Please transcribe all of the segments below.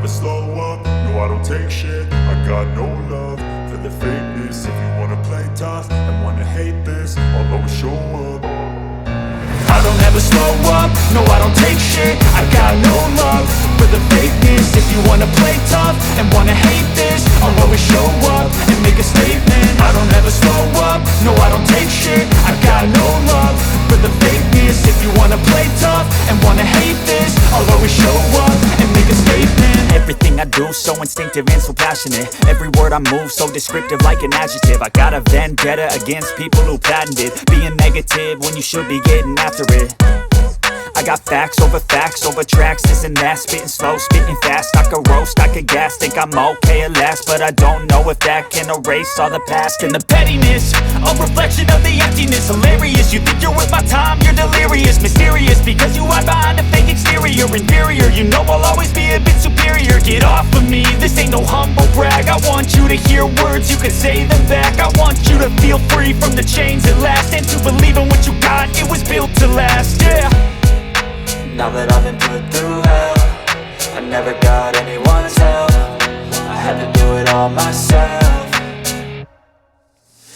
slow up, no I don't take shit. I got no love for the fakeness. If you wanna play tough and wanna hate this, I'll always show up. I don't ever slow up, no I don't take shit. I got no love for the fakeness. If you wanna play tough and wanna hate this, I'll always show up and make a statement. I don't ever slow up, no I don't take shit. I got no love for the fakeness. If you wanna play tough and wanna hate this, I'll always show up and make a statement. Everything I do so instinctive and so passionate. Every word I move so descriptive like an adjective. I got a vendetta against people who patented being negative when you should be getting after it. I got facts over tracks, this and that. Spitting slow, spitting fast. I could roast, I could gas. Think I'm okay at last, but I don't know if that can erase all the past. And the pettiness, a reflection of the emptiness. Hilarious, you think you're worth my time, you're delirious. Mysterious, because you hide behind a fake exterior. Inferior, you know I'll always be a bit superior. Get off of me, this ain't no humble brag. I want you to hear words, you can say them back. I want you to feel free from the chains at last, and to believe in what you got, it was built to last, yeah. Now that I've been put through hell, I never got anyone's help. I had to do it all myself.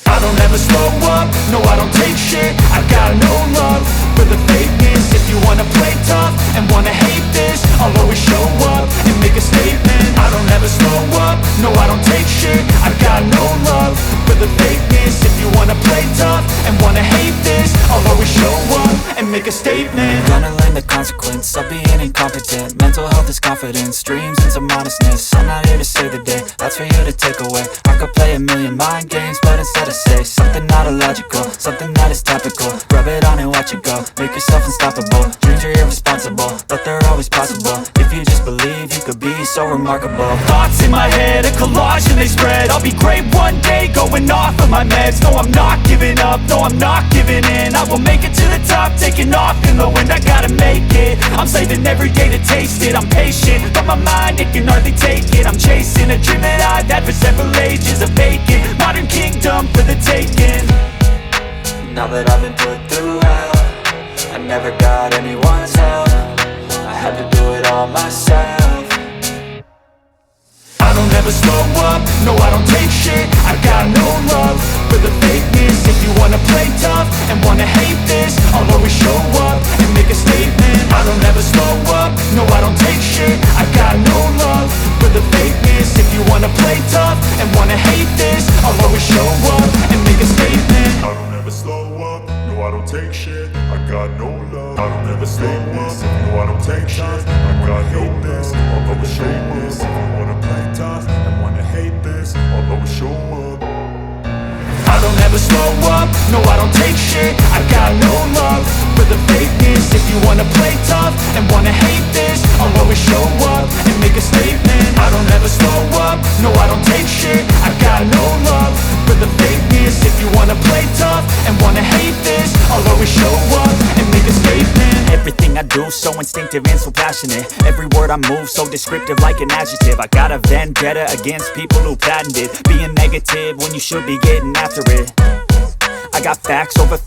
I don't ever slow up, no I don't take shit. I got no love for the fakeness. If you wanna play tough and wanna hate this, I'll always show up and make a statement. I don't ever slow up, no I don't take shit. I got no love for the fakeness. If you wanna play tough and wanna hate this, I'll always show up and make a statement. Gonna learn the consequence of being incompetent. Mental health is confidence, dreams and some honestness. I'm not here to save the day, that's for you to take away. I could play a million mind games, but instead I say something not illogical, something that is topical. Rub it on and watch it go, make yourself unstoppable. Dreams are irresponsible, but they're always possible. If you just believe, you could be so remarkable. Thoughts in my head, a collage and they spread. I'll be great one day, going off of my meds. No, I'm not giving up, no, I'm not giving in. I will make it to the top, taking off in the wind. I gotta make it, I'm saving every day to taste it. I'm patient, but my mind, it can hardly take it. I'm chasing a dream that I've had for several ages. A vacant, modern kingdom for the taking. Now that I've been put through hell, I never got anyone's help. I had to do it all myself. I don't ever slow up, no I don't take shit. I got no love for the fakeness. If you wanna play tough and wanna hate this, I'll always show up and make a statement. I don't ever slow up, no I don't take shit. I got no love for the fakeness. If you wanna play tough and wanna hate this, I'll always show up and make a statement. I don't ever slow up, no I don't take shit. I got no love, I don't ever slow up, no I don't take shit. I got no this, I'll always show this. If you wanna play tough and wanna hate this, I'll always show up. I don't ever slow up, no I don't take shit. I got no love for the fakeness. If you wanna play tough and wanna hate this, I'll always show up and make a statement. I don't ever slow up, no I don't take shit. I got no love for the fakeness. If you wanna play tough and wanna hate this, I'll always show up and make a statement. Everything I do so instinctive and so passionate. Every word I move so descriptive like an adjective. I got a vendetta against people who patented being negative when you should be getting after it. I got facts over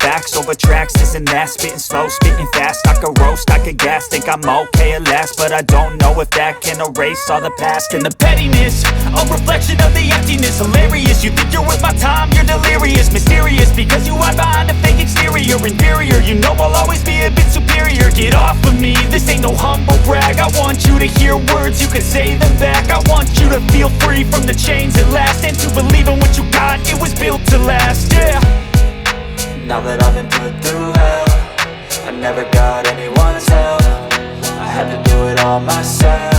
tracks, this and that. Spitting slow, spitting fast. I could roast, I could gas. Think I'm okay at last, but I don't know if that can erase all the past. And the pettiness, a reflection of the emptiness. Hilarious, you think you're worth my time, you're delirious. Mysterious, because you hide behind a fake exterior. Inferior, you know I'll always be a bit superior. Get off of me, this ain't no humble brag. I want you to hear words, you can say them back. I want you to feel free from the chains at last, and to believe in what you got, it was built to last, yeah. Now that I've been put through hell, I never got anyone's help. I had to do it all myself.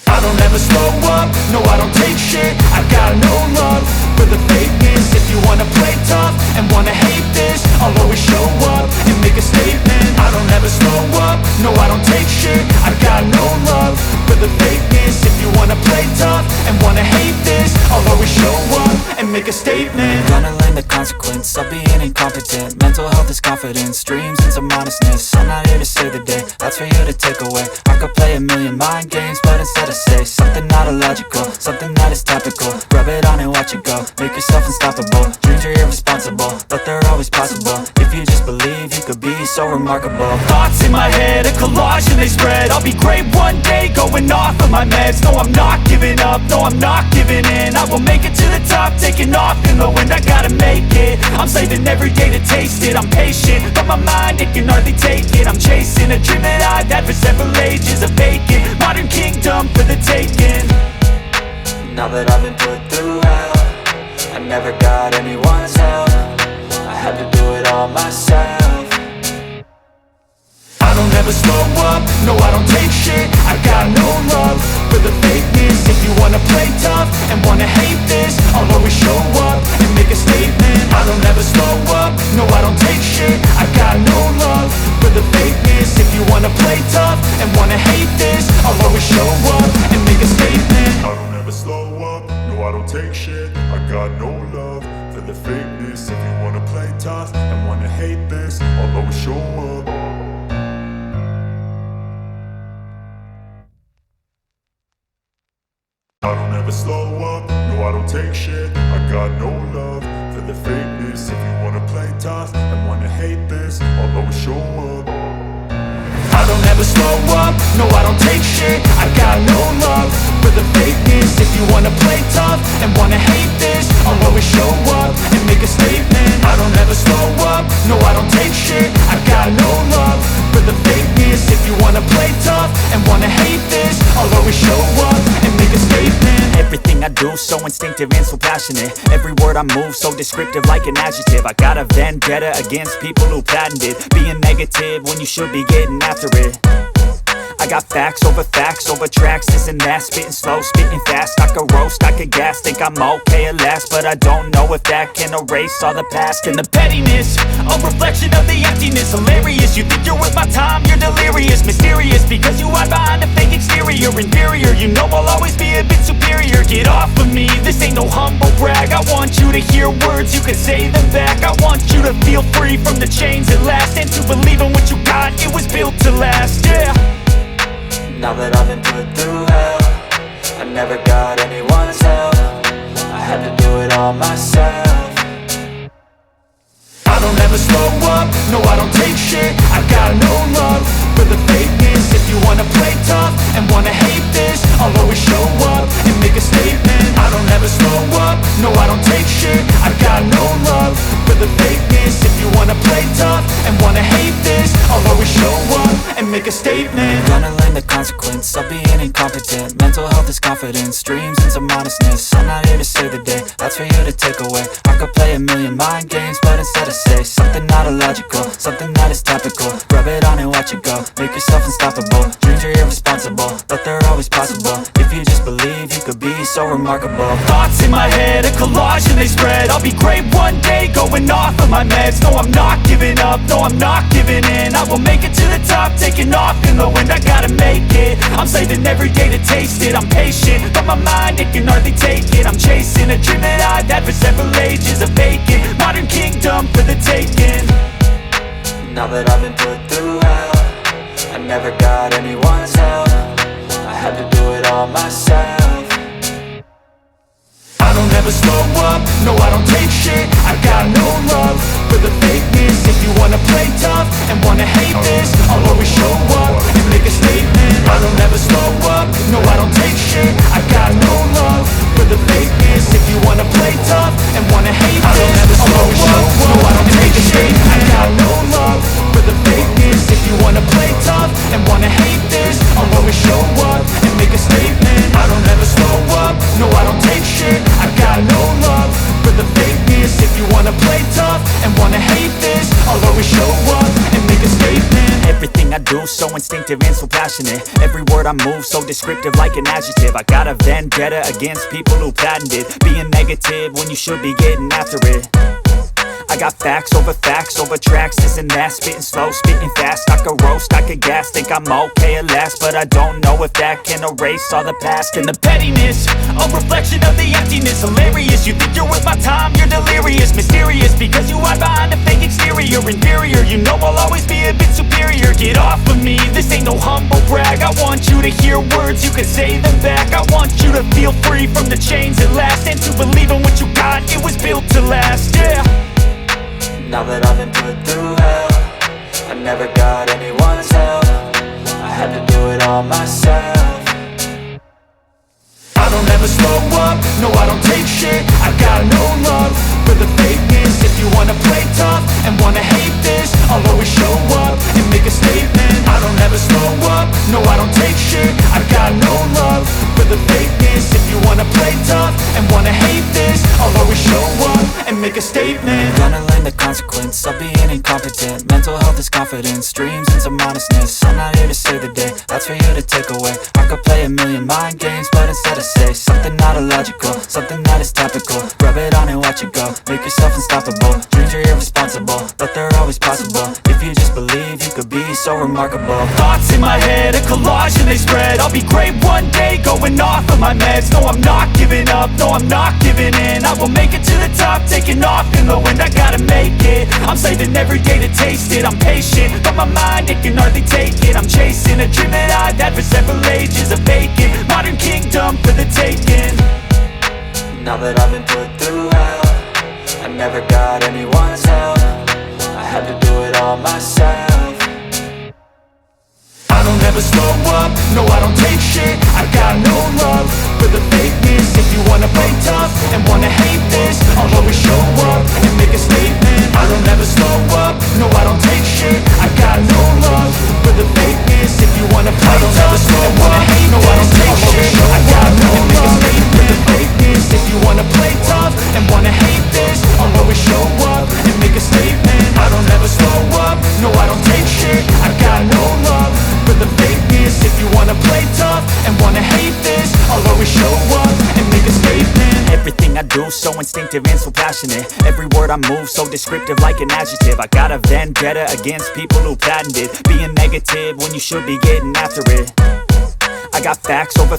I don't ever slow up, no I don't take shit. I got no love for the fakeness. If you wanna play tough and wanna hate this, I'll always show up and make a statement. I don't ever slow up, no I don't take shit. I got no love for the fakeness. If you wanna play tough and wanna hate this, I'll always show up and make a statement. Gonna learn the consequence of being incompetent. Mental health is confidence, dreams and some honestness. I'm not here to save the day, that's for you to take away. I could play a million mind games, but instead I say something not illogical, something that is topical. Rub it on and watch it go, make yourself unstoppable. Dreams are irresponsible, but they're always possible. If you just believe, you could be so remarkable. Thoughts in my head, a collage and they spread. I'll be great one day, going going off of my meds. No, I'm not giving up, no, I'm not giving in. I will make it to the top, taking off in the wind. I gotta make it, I'm saving every day to taste it. I'm patient, but my mind, it can hardly take it. I'm chasing a dream that I've had for several ages. A vacant, modern kingdom for the taking. Now that I've been put through hell, I never got anyone's help. I had to do it all myself. I don't ever slow up, no I don't take shit. I got no love for the fakeness. If you wanna play tough and wanna hate this, I'll always show up and make a statement. I don't ever slow up, no I don't take shit. I got no love for the fakeness. If you wanna play tough and wanna hate this, I'll always show up and make a statement. I don't ever slow up, no I don't take shit. I got no love for the fakeness. If you wanna play tough and wanna hate this, I'll always show up. I don't ever slow up, no I don't take shit. I got no love for the fakeness. If you wanna play tough and wanna hate this, I'll always show up. I don't ever slow up, no I don't take shit. I got no love for the fakeness. If you wanna play tough and wanna hate this, I'll always show up and make a statement. I don't ever slow up, no I don't take shit. I got no love for the fakeness. If you wanna play tough and wanna hate this, I'll always show up and make a statement. Everything I do so instinctive and so passionate. Every word I move so descriptive like an adjective. I got a vendetta against people who patented being negative when you should be getting after it. I got facts over tracks, this and that. Spitting slow, spitting fast. I could roast, I could gas. Think I'm okay at last, but I don't know if that can erase all the past. And the pettiness, a reflection of the emptiness. Hilarious, you think you're worth my time, you're delirious. Mysterious, because you hide behind a fake exterior. Inferior, you know I'll always be a bit superior. Get off of me, this ain't no humble brag. I want you to hear words, you can say them back. I want you to feel free from the chains at last, and to believe in what you got, it was built to last, yeah. Now that I've been put through hell, I never got anyone's help. I had to do it all myself. I don't ever slow up, no I don't take shit. I got no love for the fakeness. If you wanna play tough and wanna hate this, I'll always show up and make a statement. I don't ever slow up, no I don't take shit. I got no love for the fakeness. If you wanna play tough and wanna hate this, I'll always show up and make a statement. Gonna learn the consequence of being incompetent. Mental health is confidence, dreams and some modestness. I'm not here to save the day, that's for you to take away. I could play a million mind games, but instead I say something not illogical, something that is topical. Rub it on and watch it go, make yourself unstoppable. Dreams are irresponsible, but they're always possible. If you just believe, you could be so remarkable. Thoughts in my head, a collage and they spread. I'll be great one day, going off of my meds. No, I'm not giving up, no, I'm not giving in. I will make it to the top, taking off in the wind. I gotta make it, I'm saving every day to taste it. I'm patient, but my mind, it can hardly take it. I'm chasing a dream that I've had for several ages. A vacant, modern kingdom for the taking. Now that I've been put through hell, I never got anyone's help. I had to do it all myself. I don't ever slow up, no I don't take shit. I got no love for the fakeness. If you wanna play tough and wanna hate this, I'll always show up and make a statement. I don't ever slow up, no I don't take shit. I got no love for the fakeness. If you wanna play tough and wanna hate this, I'll always show up, no I don't take shit. I got no love for the fakeness. If you wanna play tough and wanna hate this, I'll always show up and make a statement. I don't ever slow up, no I don't take shit. I got no love for the fakeness. If you wanna play tough and wanna hate this, I'll always show up and make a statement. Everything I do so instinctive and so passionate. Every word I move so descriptive like an adjective. I got a vendetta against people who patented being negative when you should be getting after it. I got facts over tracks, this and that. Spitting slow, spitting fast. I could roast, I could gas. Think I'm okay at last, but I don't know if that can erase all the past. And the pettiness, a reflection of the emptiness. Hilarious, you think you're worth my time, you're delirious. Mysterious, because you hide behind a fake exterior. Inferior, you know I'll always be a bit superior. Get off of me, this ain't no humble brag. I want you to hear words, you can say them back. I want you to feel free from the chains at last, and to believe in what you got, it was built to last, yeah. Now that I've been put through hell, I never got anyone's help. I had to do it all myself. don't ever slow up, no I don't take shit. I got no love for the fakeness. If you wanna play tough and wanna hate this, I'll always show up and make a statement. I don't ever slow up, no I don't take shit. I got no love for the fakeness. If you wanna play tough and wanna hate this, I'll always show up and make a statement. Gonna learn the consequence of being incompetent. Mental health is confidence, dreams and some honestness. I'm not here to save the day, that's for you to take away. I could play a million mind games, but instead I say something not illogical, something that is topical. Rub it on and watch it go, make yourself unstoppable. Dreams are irresponsible, but they're always possible. If you just believe, you could be so remarkable. Thoughts in my head, a collage and they spread. I'll be great one day, going off of my meds. No, I'm not giving up, no, I'm not giving in. I will make it to the top, taking off in the wind. I gotta make it, I'm saving every day to taste it. I'm patient, but my mind, it can hardly take it. I'm chasing a dream that I've had for several ages. A vacant, modern kingdom for the taking. Now that I've been put through hell, I never got anyone's help. I had to do it all myself. I don't ever slow up, no I don't take shit. I got no love for the fakeness. If you wanna play tough and wanna hate this, I'll always show up and make a statement. I don't ever slow up, no I don't take shit. I got no love for the fakeness. If you wanna play tough and wanna hate this, no I don't take shit. I got no love for the fakeness. If you wanna play tough and wanna hate this, I'll always show up and make a statement. I don't ever slow up, no I don't take shit. I got no love for the fakeness. If you wanna play tough and wanna hate this, I'll always show up and make a statement. Everything I do so instinctive and so passionate. Every word I move so descriptive like an adjective. I got a vendetta against people who patented being negative when you should be getting after it. I got facts over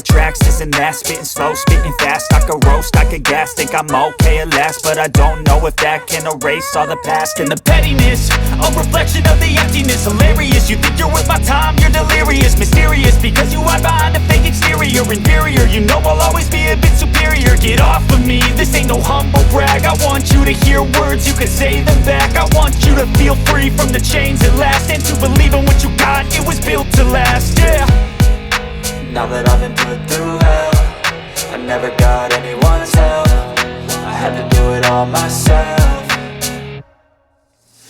tracks, this and that. Spitting slow, spitting fast, I could roast, I could gas. Think I'm okay at last, but I don't know if that can erase all the past. And the pettiness, a reflection of the emptiness. Hilarious, you think you're worth my time, you're delirious. Mysterious, because you hide behind a fake exterior. Inferior, you know I'll always be a bit superior. Get off of me, this ain't no humble brag. I want you to hear words, you can say them back. I want you to feel free from the chains at last, and to believe in what you got, it was built to last, yeah. Now that I've been put through hell, I never got anyone's help. I had to do it all myself.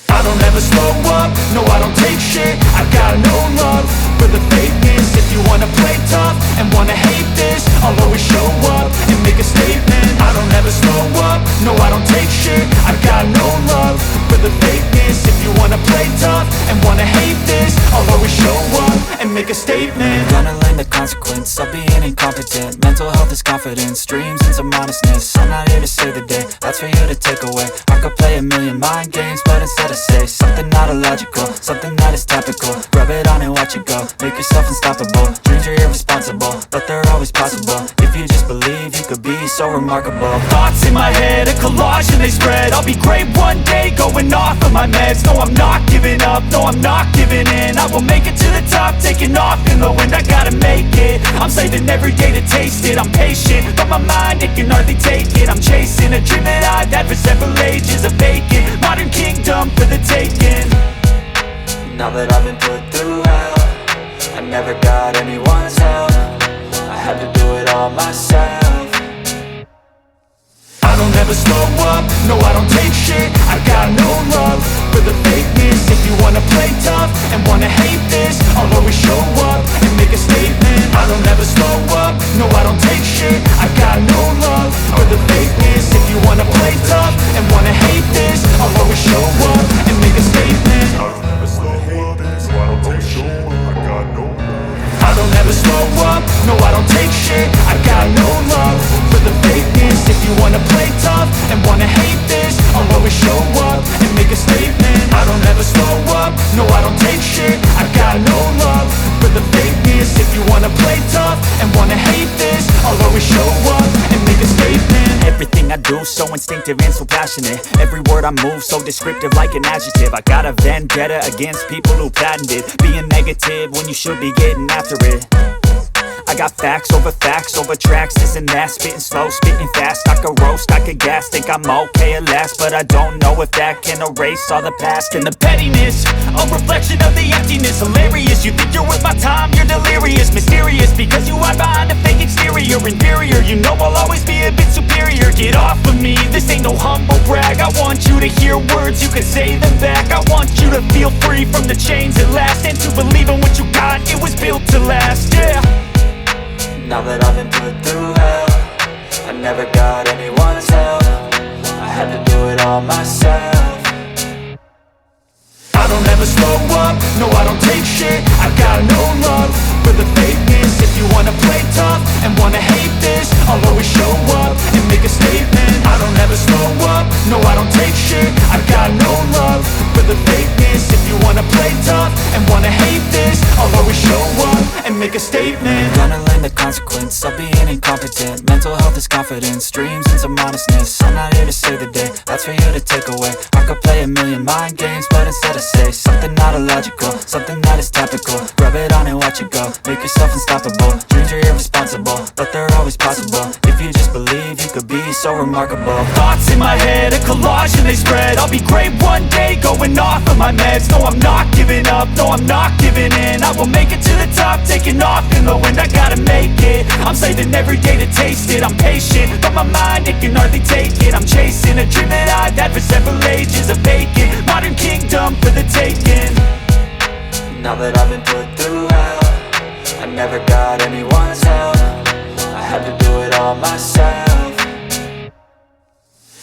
I don't ever slow up, no I don't take shit. I got no love for the fakeness. If you wanna play tough and wanna hate this, I'll always show up and make a statement. I don't ever slow up, no I don't take shit. I got no love for the fakeness. If you wanna play tough and wanna hate this, I'll always show up and make a statement. Gonna learn the consequence of being incompetent. Mental health is confidence, dreams and some honestness. I'm not here to save the day, that's for you to take away. I could play a million mind games, but instead I say something not illogical, something that is topical. Rub it on and watch it go, make yourself unstoppable. Dreams are irresponsible, but they're always possible. If you just believe, you could be so remarkable. Thoughts in my head, a collage and they spread. I'll be great one day, going off of my meds. No, I'm not giving up, no, I'm not giving in. I will make it to the top, taking off in the wind. I gotta make it, I'm saving every day to taste it. I'm patient, but my mind, it can hardly take it. I'm chasing a dream that I've had for several ages. A vacant, modern kingdom for the taking. Now that I've been put through hell, I never got anyone's help. I had to do it all myself. I don't ever slow up, no I don't take shit. I got no love for the fakeness. If you wanna play tough and wanna hate this, I'll always show up and make a statement. I don't ever slow up, no I don't take shit. I got no love for the fakeness. If you wanna play tough and wanna hate this, I'll always show up and make a statement. I don't ever slow up, so I don't take shit. I got no love. I don't ever slow up, no I don't take shit. I got no love for the fakeness. If you wanna play tough and wanna hate this, I'll always show up and make a statement. I don't ever slow up, no I don't take shit. I got no love for the fakeness. If you wanna play tough and wanna hate this, I'll always show up and make a statement. Everything I do so instinctive and so passionate. Every word I move so descriptive like an adjective. I got a vendetta against people who patented being negative when you should be getting after it. I got facts over tracks, this and that. Spitting slow, spitting fast, I could roast, I could gas. Think I'm okay at last, but I don't know if that can erase all the past. And the pettiness, a reflection of the emptiness. Hilarious, you think you're worth my time, you're delirious. Mysterious, because you hide behind a fake exterior. no humble brag. I want you to hear words, you can say them back. I want you to feel free from the chains at last, and to believe in what you got, it was built to last, yeah. Now that I've been put through hell, I never got anyone's help. I had to do it all myself. I don't ever slow up, no I don't take shit. I got no love for the fakeness. If you wanna play tough and wanna hate this, I'll always show up and make a statement. I don't ever slow up, no I don't take shit. I got no love for the fakeness. If you wanna play tough and wanna hate this, I'll always show up and make a statement. Gonna learn the consequence of being incompetent. Mental health is confidence, dreams and some honestness. I'm not here to save the day, that's for you to take away. I could play a million mind games, but instead I say something not illogical, something that is topical. Rub it on and watch it go, make yourself unstoppable. Dreams are irresponsible, but they're always possible. If you just believe, you could be so remarkable. Thoughts in my head, a collage and they spread. I'll be great one day, going off of my meds. No, I'm not giving up, no, I'm not giving in. I will make it to the top, taking off in the wind. I gotta make it, I'm saving every day to taste it. I'm patient, but my mind, it can hardly take it. I'm chasing a dream that I've had for several ages. A vacant, modern kingdom for the taking. Now that I've been put through hell, I never got anyone's help. I had to do it all myself.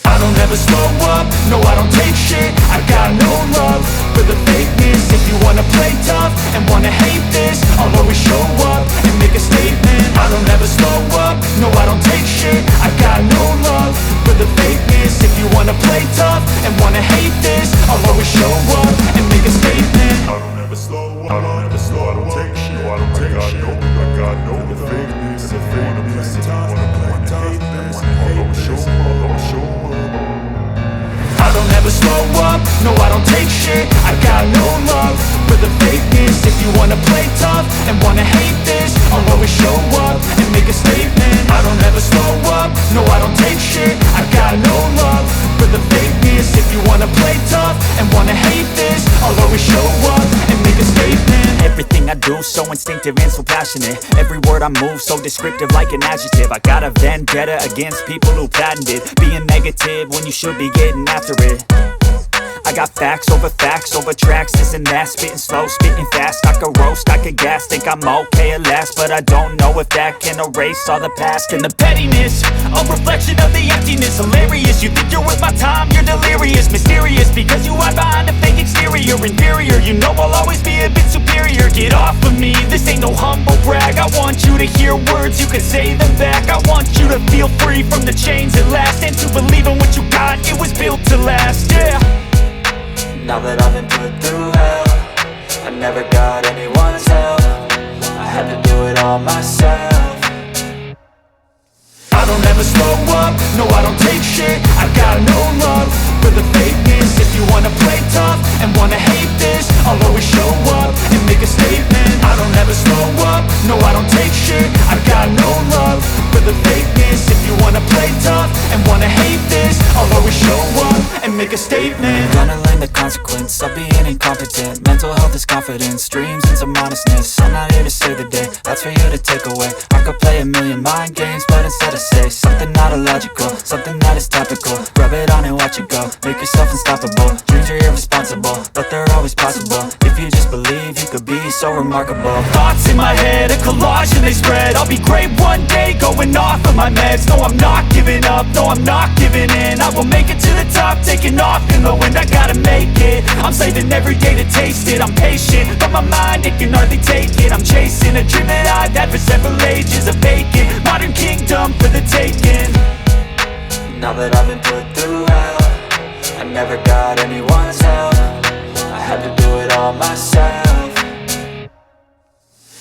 I don't ever slow up, no I don't take shit. I got no love for the fakeness. If you wanna play tough and wanna hate this, I'll always show up and make a statement. I don't ever slow up, no I don't take shit. I got no love for the fakeness. If you wanna play tough and wanna hate this, I'll always show up and make a statement. I don't ever slow up, I don't ever slow, I don't take shit, no I don't take shit. I got no the fakeness, if you wanna play tough, wanna hate this, I'll always show up, I'll always show up. I don't ever slow up, no I don't take shit. I got no love for the fakeness. If you wanna play tough and wanna hate this, I'll always show up and make a statement. I don't ever slow up, no I don't take shit. I got no love for the fakeness. If you wanna play tough and wanna hate this, I'll always show up and make a statement. Everything I do so instinctive and so passionate. Every word I move so descriptive like an adjective. I got a vendetta against people who patented being negative when you should be getting after it. I got facts over tracks, this and that. Spitting slow, spitting fast. I could roast, I could gas. Think I'm okay at last, but I don't know if that can erase all the past. And the pettiness, a reflection of the emptiness. Hilarious, you think you're worth my time, you're delirious. Mysterious, because you hide behind a fake exterior. Inferior, you know I'll always be a bit superior. Get off of me, this ain't no humble brag. I want you to hear words, you can say them back. I want you to feel free from the chains at last, and to believe in what you got, it was built to last, yeah. Now that I've been put through hell, I never got anyone's help. I had to do it all myself. I don't ever slow up, no I don't take shit. I got no love for the fakeness. If you wanna play tough and wanna hate this, I'll always show up and make a statement. I don't ever slow up, no I don't take shit. I got no love for the fakeness. If you wanna play tough and wanna hate this, I'll always show up and make a statement. Gonna learn the consequence of being incompetent. Mental health is confidence, dreams and some honestness. I'm not here to save the day, that's for you to take away. I could play a million mind games, but instead I say something not illogical, something that is topical. Rub it on and watch it go, make yourself unstoppable. Dreams are irresponsible, but they're always possible. If you just believe, you could be so remarkable. Thoughts in my head, a collage and they spread. I'll be great one day, going off of my meds. No, I'm not giving up, no, I'm not giving in. I will make it to the top, taking off in the wind. I gotta make it, I'm saving every day to taste it. I'm patient, but my mind, it can hardly take it. I'm chasing a dream that I've had for several ages. A vacant, modern kingdom for the taking. Now that I've been put through hell, I never got anyone's help. I had to do it all myself.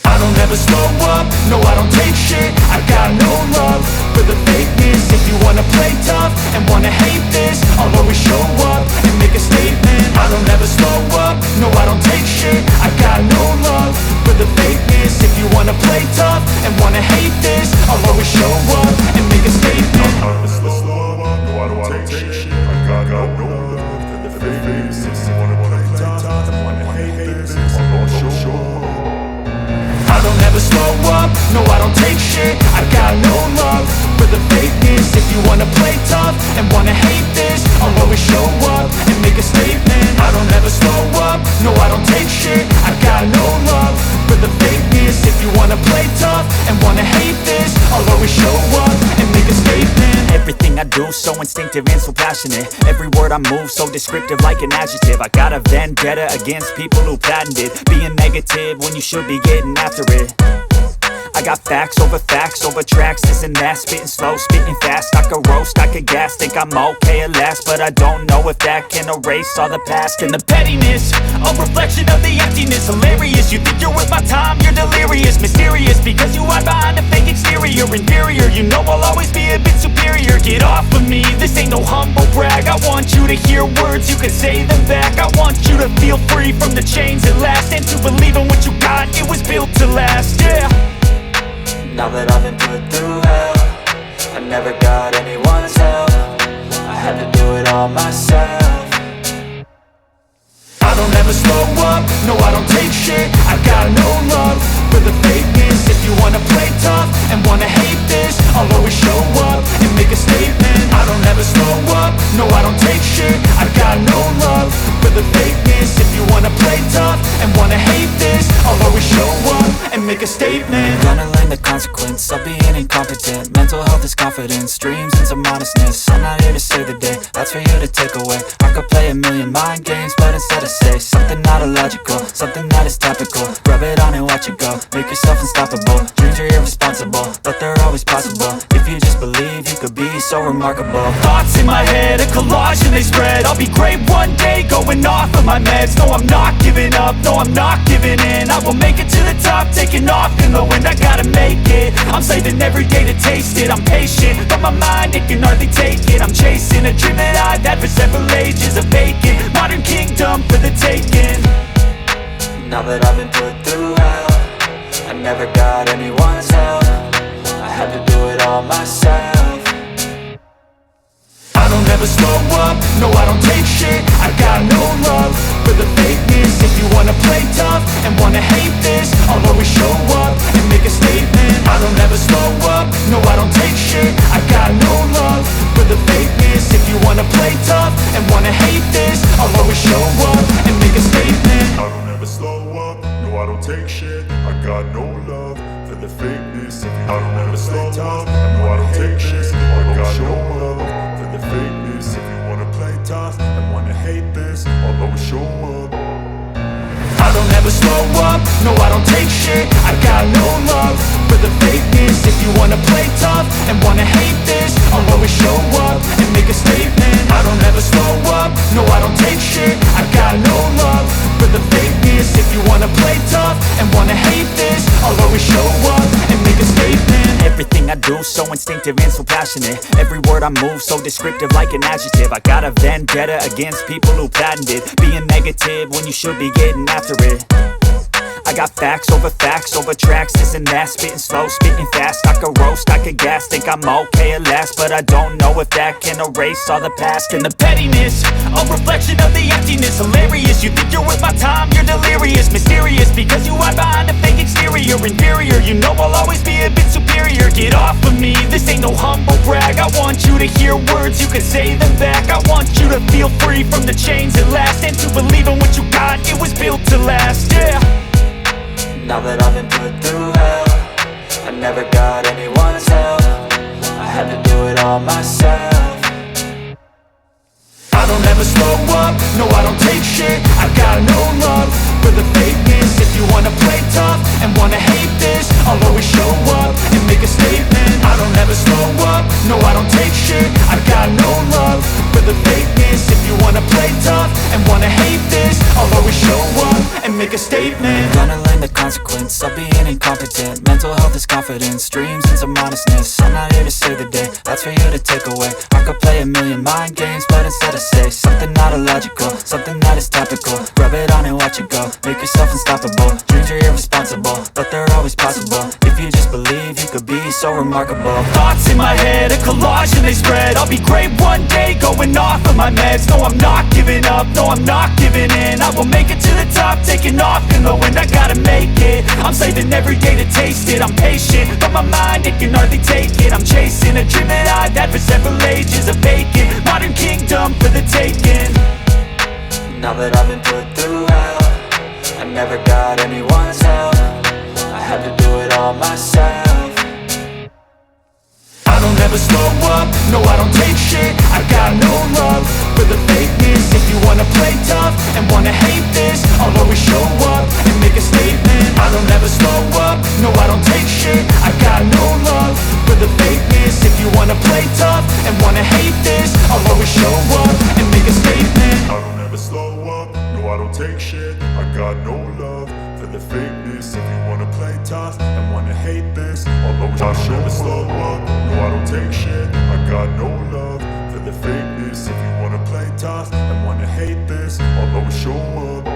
I don't ever slow up, no I don't take shit. I got no love for the fakeness. If you wanna play tough and wanna hate this, I'll always show up and make a statement. I don't ever slow up, no I don't take shit. I got no love for the fakeness. If you wanna play tough and wanna hate this, I'll always show up and make a statement. I don't ever slow up, no I don't take shit. I got no love for the fakeness. If you wanna play tough and wanna hate this, I'll always show up. I don't ever slow up, no I don't take shit. I got no love for the fakeness. If you wanna play tough and wanna hate this, wanna play tough and wanna hate this, I'll always show up and make a statement. Everything I do so instinctive and so passionate. Every word I move so descriptive like an adjective. I got a vendetta against people who patented being negative when you should be getting after it. I got facts over tracks, this and that, spitting slow, spitting fast. I could roast, I could gas, think I'm okay at last, but I don't know if that can erase all the past. And the pettiness, a reflection of the emptiness. Hilarious, you think you're worth my time, you're delirious. Mysterious, because you hide behind a fake exterior. Inferior, you know I'll always be a bit superior. Get off of me, this ain't no humble brag. I want you to hear words, you can say them back. I want you to feel free from the chains at last, and to believe in what you got, it was built to last, yeah. Now that I've been put through hell, I never got anyone's help. I had to do it all myself. I don't ever slow up, no I don't take shit. I got no love for the fakeness. If you wanna play tough and wanna hate this, I'll always show up and make a statement. I don't ever slow up, no I don't take shit. I got no love for the fakeness. If you wanna play tough and wanna hate this, I'll always show up and make a statement. Gonna learn the consequence of being incompetent. Mental health is confidence, dreams into modestness. I'm not here to save the day, that's for you to take away. I could play a million mind games, but instead I say something not illogical, something that is topical. Rub it on and watch it go, make yourself unstoppable. Dreams are irresponsible, but they're always possible. If you just believe, you could be so remarkable. Thoughts in my head, a collage and they spread. I'll be great one day, going off of my meds. No, I'm not giving up, no, I'm not giving in. I will make it to the top, taking off in the wind. I gotta make it, I'm saving every day to taste it. I'm patient, but my mind, it can hardly take it. I'm chasing a dream that I've had for several ages. A vacant, modern kingdom for the taking. Now that I've been put through hell, I never got anyone's help. I had to do it all myself. I don't ever slow up, no I don't take shit. I got no love for the fakeness. If you wanna play tough and wanna hate this, I'll always show up and make a statement. I don't ever slow up, no I don't take shit. I got no love for the fakeness. If you wanna play tough and wanna hate this, I'll always show up and make a statement. I don't ever slow up, no I don't take shit. I got no love for the fakeness. I don't ever slow up, no I don't take shit. I got no love for the fakeness. If you wanna play tough and wanna hate this, I'll always show up. I don't ever slow up, no I don't take shit. I got no love for the fakeness. If you wanna play tough and wanna hate this, I'll always show up and make a statement. I don't ever slow up, no I don't take shit. I got no love for the fakeness. If you wanna play tough and wanna hate this, I'll always show up and make a statement. Everything I do so instinctive and so passionate. Every word I move so descriptive like an adjective. I got a vendetta against people who patented being negative when you should be getting after it. I got facts over tracks, this and that, spitting slow, spitting fast. I could roast, I could gas, think I'm okay at last, but I don't know if that can erase all the past. And the pettiness, a reflection of the emptiness. Hilarious, you think you're worth my time, you're delirious. Mysterious, because you hide behind a fake exterior. Inferior, you know I'll always be a bit superior. Get off of me, this ain't no humble brag. I want you to hear words, you can say them back. I want you to feel free from the chains at last, and to believe in what you got, it was built to last, yeah. Now that I've been put through hell, I never got anyone's help. I had to do it all myself. I don't ever slow up, no I don't take shit. I got no love for the fakeness. If you wanna play tough and wanna hate this, I'll always show up and make a statement. I don't ever slow up, no I don't take shit. I got no love for the fakeness. If you wanna play tough and wanna hate this, I'll always show up and make a statement. Gonna learn the consequence of being incompetent. Mental health is confidence, dreams into modestness. I'm not here to save the day, that's for you to take away. I could play a million mind games, but instead I say something not illogical, something that is topical. Rub it on and watch it go, make yourself unstoppable. Dreams are irresponsible, but they're always possible. If you just believe, you could be so remarkable. Thoughts in my head, a collage and they spread. I'll be great one day, going off of my meds. No, I'm not giving up, no, I'm not giving in. I will make it to the top, taking off in the wind. I gotta make it, I'm saving every day to taste it. I'm patient, but my mind, it can hardly take it. I'm chasing a dream that I've had for several ages. A vacant, modern kingdom for the taking. Now that I've been put through hell, I never got anyone's help. I had to do it all myself. I don't ever slow up, no I don't take shit. I got no love for the fakeness. If you wanna play tough and wanna hate this, I'll always show up and make a statement. I don't ever slow up, no I don't take shit. I got no love for the fakeness. If you wanna play tough and wanna hate this, I'll always show up and make a statement. I don't ever slow up, no I don't take shit. I got no love for the fakeness. If you wanna play tough and wanna hate this, I'll always show up. Slow up, no I don't take shit. I got no love for the fakeness. If you wanna play tough and wanna hate this, I'll always show up.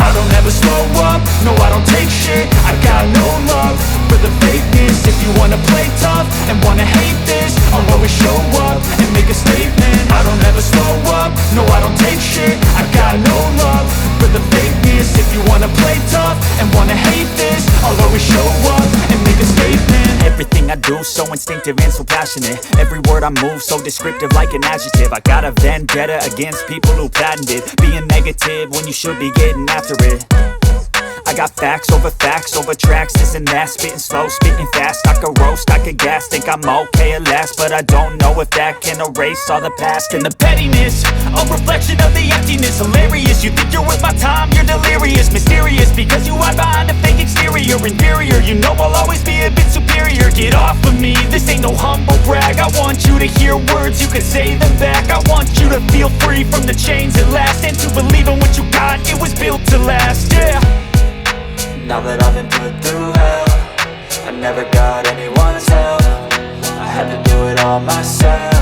I don't ever slow up, no I don't take shit. I got no love for the fakeness. If you wanna play tough and wanna hate this, I'll always show up and make a statement. I don't ever slow up, no I don't take shit. I got no love for the fakeness. If you wanna play tough and wanna hate this, I'll always show up and make a statement. Everything I do so instinctive and so passionate. Every word I move so descriptive like an adjective. I got a vendetta against people who patented being negative when you should be getting after it. I got facts over tracks, this and that. Spitting slow, spitting fast. I could roast, I could gas. Think I'm okay at last, but I don't know if that can erase all the past. And the pettiness, a reflection of the emptiness. Hilarious, you think you're worth my time, you're delirious. Mysterious, because you hide behind a fake exterior. Inferior, you know I'll always be a bit superior. Get off of me, this ain't no humble brag. I want you to hear words, you can say them back. I want you to feel free from the chains at last, and to believe in what you got, it was built to last, yeah. Now that I've been put through hell, I never got anyone's help. I had to do it all myself.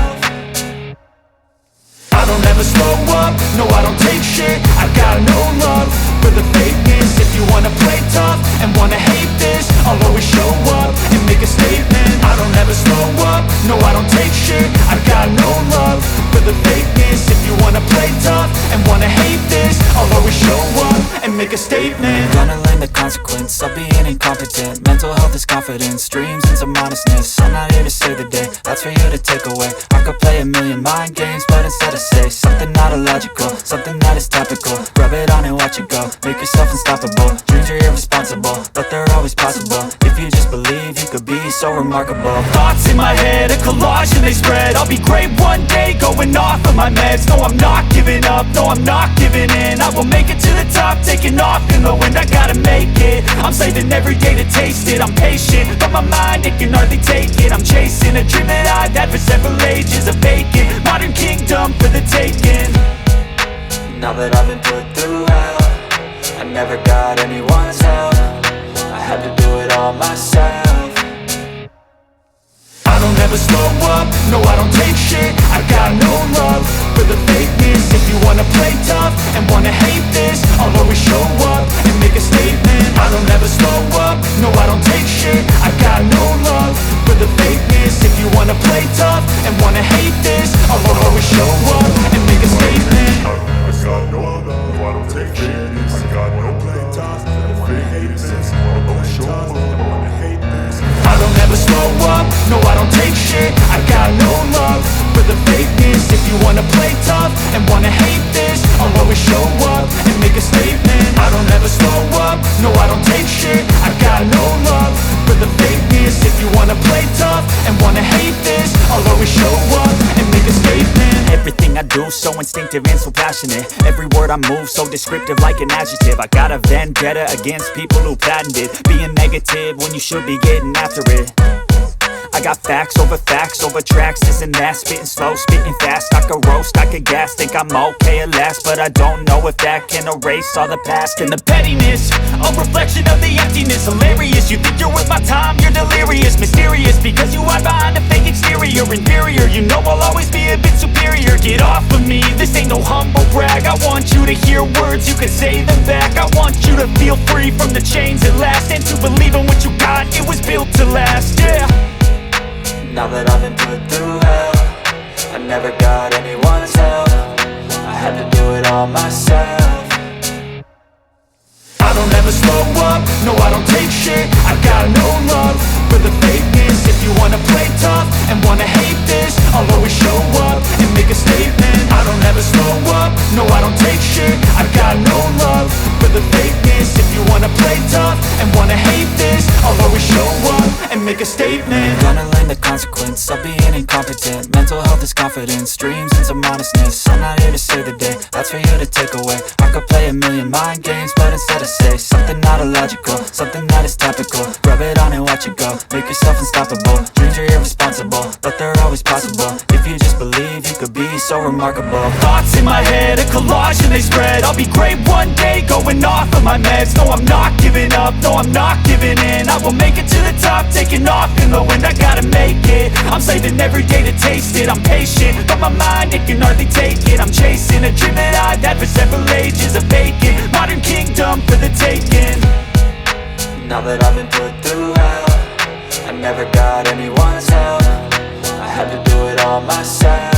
I don't ever slow up, no I don't take shit. I got no love for the fakeness. If you wanna play tough and wanna hate this, I'll always show up and make a statement. I don't ever slow up, no I don't take shit. I got no love for the fakeness. If you wanna play tough and wanna hate this, I'll always show up and make a statement. Gonna learn the consequence of being incompetent. Mental health is confidence, dreams and some honestness. I'm not here to save the day, that's for you to take away. I could play a million mind games, but instead I say something not illogical, something that is topical. Rub it on and watch it go, make yourself unstoppable. Dreams are irresponsible, but they're always possible. If you just believe, you could be so remarkable. Thoughts in my head, a collage and they spread. I'll be great one day, going off of my meds. No, I'm not giving up, no, I'm not giving in. I will make it to the top, taking off in the wind. I gotta make it, I'm saving every day to taste it. I'm patient, but my mind, it can hardly take it. I'm chasing a dream that I've had for several ages. A vacant, modern kingdom for the taking. Now that I've been put through hell, I never got anyone's help. I had to do it all myself. I don't ever slow up, no I don't take shit. I got no love for the fakeness. If you wanna play tough and wanna hate this, I'll always show up and make a statement. I don't ever slow up, no I don't take shit. I got no love for the fakeness. If you wanna play tough and wanna hate this, I'll always show up and make a statement. I got no love, no I don't take shit. I got no play tough and wanna hate this. I'll always show up and wanna hate this. I don't ever slow up, no I don't take shit. I got no love for the fakeness. If you wanna play tough and wanna hate this, I'll always show up and make a statement. I don't ever slow up, no I don't take shit. I got no love for the fakeness. If you wanna play tough and wanna hate this, I'll always show up and make a statement. Everything I do so instinctive and so passionate. Every word I move so descriptive like an adjective. I got a vendetta against people who patented being negative when you should be getting after it. I got facts over tracks, this and that. Spitting slow, spitting fast. I could roast, I could gas. Think I'm okay at last, but I don't know if that can erase all the past. And the pettiness, a reflection of the emptiness. Hilarious, you think you're worth my time, you're delirious. Mysterious, because you hide behind a fake exterior. Inferior, you know I'll always be a bit superior. Get off of me, this ain't no humble brag. I want you to hear words, you can say them back. I want you to feel free from the chains at last, and to believe in what you got, it was built to last, yeah. Now that I've been put through hell, I never got anyone's help. I had to do it all myself. I don't ever slow up, no I don't take shit. I got no love for the fakeness. If you wanna play tough and wanna hate this, I'll always show up and make a statement. I don't ever slow up, no I don't take shit. I got no love for the fakeness. If you wanna play tough and wanna hate this, I'll and make a statement. Gonna learn the consequence of being incompetent. Mental health is confidence, dreams and some honestness. I'm not here to save the day, that's for you to take away. I could play a million mind games, but instead I say something not illogical, something that is topical. Rub it on and watch it go, make yourself unstoppable. Dreams are irresponsible, but they're always possible. If you just believe, you could be so remarkable. Thoughts in my head, a collage and they spread. I'll be great one day, going off of my meds. No, I'm not giving up, no, I'm not giving in. I will make it to the top, taking off in the wind. I gotta make it, I'm saving every day to taste it. I'm patient, but my mind, it can hardly take it. I'm chasing a dream that I've had for several ages. A vacant, modern kingdom for the taking. Now that I've been put through hell, I never got anyone's help. I had to do it all myself.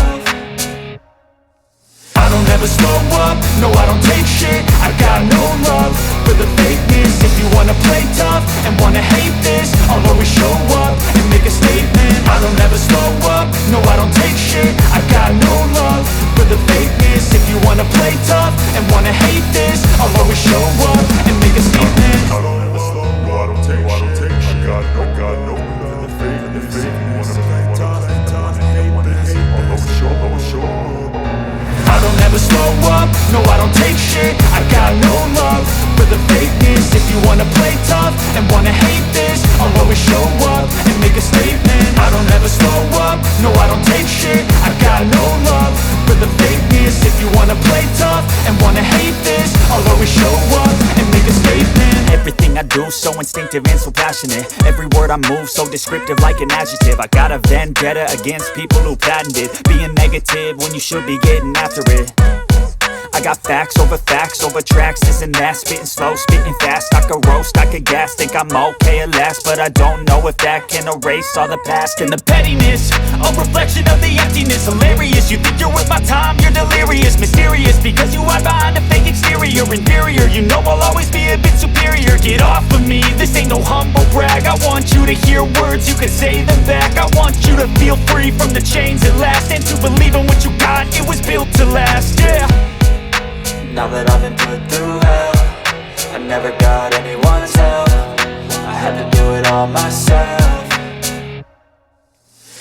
I don't ever slow up, no I don't take shit. I got no love for the fakeness. If you wanna play tough and wanna hate this, I'll always show up and make a statement. I don't ever slow up, no I don't take shit. I got no love for the fakeness. If you wanna play tough and wanna hate this, I'll always show up and make a statement. I don't ever slow up, no I don't take shit. I got no love for the fakeness. If you wanna play tough and wanna hate this, I'll always show up. I don't ever slow up, no I don't take shit. I got no love for the fakeness. If you wanna play tough and wanna hate this, I'll always show up and make a statement. I don't ever slow up, no I don't take shit. I got no love for the fakeness. If you wanna play tough and wanna hate this, I'll always show up and make a statement. Everything I do so instinctive and so passionate. Every word I move so descriptive like an adjective. I got a vendetta against people who patented being negative when you should be getting after it. I got facts over tracks, this and that. Spitting slow, spitting fast. I could roast, I could gas. Think I'm okay at last, but I don't know if that can erase all the past. And the pettiness, a reflection of the emptiness. Hilarious, you think you're worth my time, you're delirious. Mysterious, because you hide behind a fake exterior. Inferior, you know I'll always be a bit superior. Get off of me, this ain't no humble brag. I want you to hear words, you can say them back. I want you to feel free from the chains at last, and to believe in what you got, it was built to last, yeah. Now that I've been put through hell, I never got anyone's help. I had to do it all myself.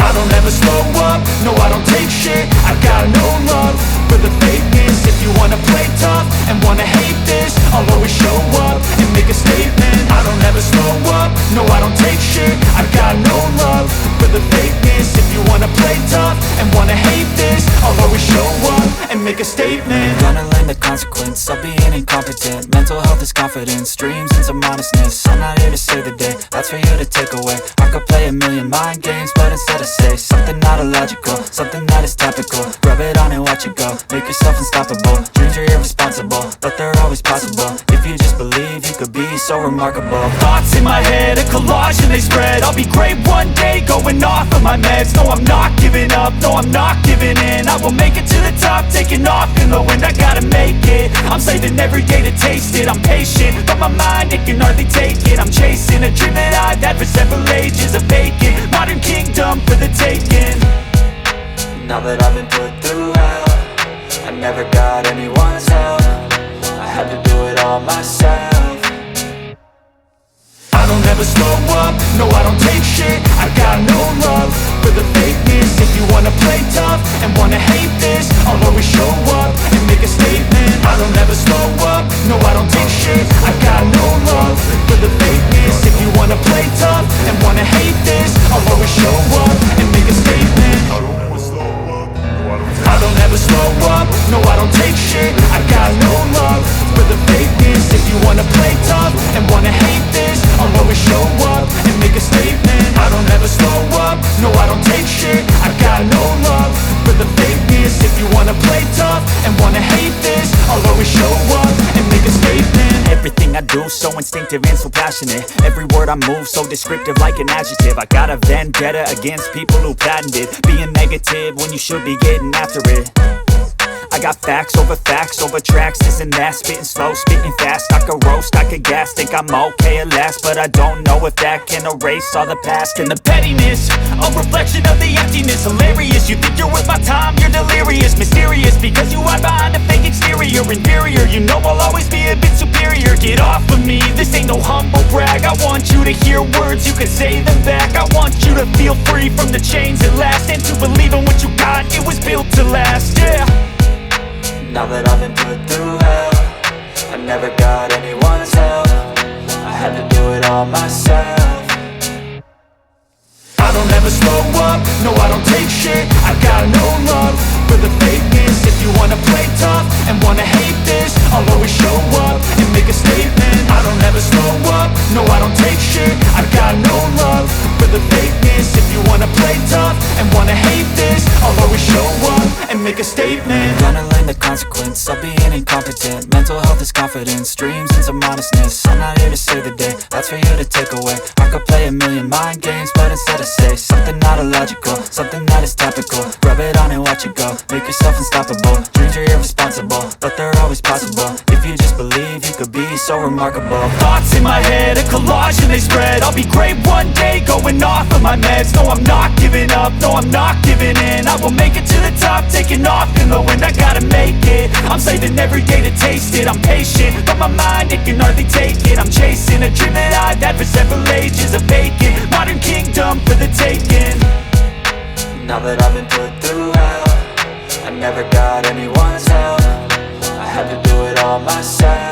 I don't ever slow up, no I don't take shit. I got no love for the fakeness. If you wanna play tough and wanna hate this, I'll always show up and make a statement. I don't ever slow up, no I don't take shit. I got no love for the fakeness. If you wanna play tough and wanna hate this, I'll always show up and make a statement. Gonna learn the consequence of being incompetent. Mental health is confidence, dreams and some honestness. I'm not here to save the day, that's for you to take away. I could play a million mind games, but instead I say something not illogical, something that is topical. Rub it on and watch it go, make yourself unstoppable. Dreams are irresponsible, but they're always possible. If you just believe, you could be so remarkable. Thoughts in my head, a collage and they spread. I'll be great one day, going off of my meds. No, I'm not giving up, no, I'm not giving in. I will make it to the top, taking off in the wind. I gotta make it, I'm saving every day to taste it. I'm patient, but my mind, it can hardly take it. I'm chasing a dream that I've had for several ages. A vacant, modern kingdom for the taking. Now that I've been put through hell, I never got anyone's help. I had to do it all myself. I don't ever slow up, no I don't take shit. I got no love for the fakeness. If you wanna play tough and wanna hate this, I'll always show up and make a statement. I don't ever slow up, no I don't take shit. I got no love for the fakeness. If you wanna play tough and wanna hate this, I'll always show up and make a statement. I don't ever slow up, no I don't take shit. I got no love for the fakeness. If you wanna play tough and wanna hate this, I'll always show up and make a statement. I don't ever slow up, no I don't take shit. I got no love for the fakeness. If you wanna play tough and wanna hate this, I'll always show up and make a statement. Everything I do so instinctive and so passionate. Every word I move so descriptive like an adjective. I got a vendetta against people who patented being negative when you should be getting after it. I got facts over tracks, this and that, spitting slow, spitting fast. I could roast, I could gas, think I'm okay at last, but I don't know if that can erase all the past. And the pettiness, a reflection of the emptiness. Hilarious, you think you're worth my time, you're delirious. Mysterious, because you hide behind a fake exterior. Inferior, you know I'll always be a bit superior. Get off of me, this ain't no humble brag. I want you to hear words, you can say them back. I want you to feel free from the chains at last, and to believe in what you got, it was built to last, yeah. Now that I've been put through hell, I never got anyone's help, I had to do it all myself. I don't ever slow up, no I don't take shit. I got no love for the fakeness. If you wanna play tough and wanna hate this, I'll always show up and make a statement. I don't ever slow up, no I don't take shit. I got no love for the fakeness. If you wanna play tough and wanna hate this, I'll always show up and make a statement. Gonna learn the consequence of being incompetent. Mental health is confidence, dreams into modestness. I'm not here to save the day, that's for you to take away. I could play a million mind games, but instead I say something not illogical, something that is topical. Rub it on and watch it go, make yourself unstoppable. Dreams are irresponsible, but they're always possible. If you just believe, you could be so remarkable. Thoughts in my head, a collage and they spread. I'll be great one day, going off of my meds. No, I'm not giving up, no, I'm not giving in. I will make it to the top, taking off in the wind. I gotta make it, I'm saving every day to taste it. I'm patient, but my mind, it can hardly take it. I'm chasing a dream that I've had for several ages. A vacant, modern kingdom for the taking. Now that I've been put through hell, I never got anyone's help, I had to do it all myself.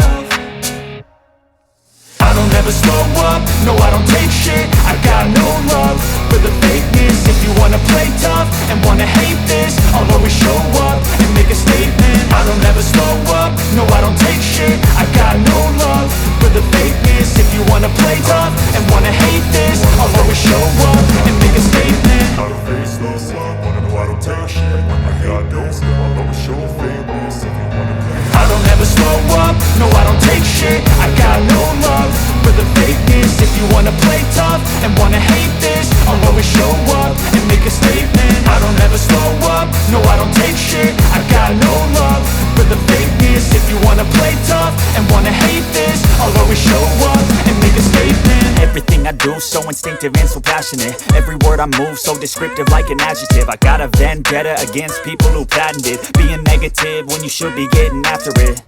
I don't ever slow up, no I don't take shit. I got no love for the fakeness. If you wanna play tough and wanna hate this, I'll always show up and make a statement. I don't ever slow up, no I don't take shit. I got no love for the fakeness. If you wanna play tough and wanna hate this, I'll always show up and make a statement. I don't face this, wanna know I don't take shit. I got no skill, I'll always show fakeness. If you wanna play, I don't ever slow up, no I don't take shit. I got no love for the fakeness. If you wanna play tough and wanna hate this, I'll always show up and make a statement. I don't ever slow up, no I don't take shit. I got no love for the fakeness. If you wanna play tough and wanna hate this, I'll always show up and make a statement. Everything I do so instinctive and so passionate. Every word I move so descriptive like an adjective. I got a vendetta against people who patented being negative when you should be getting after it.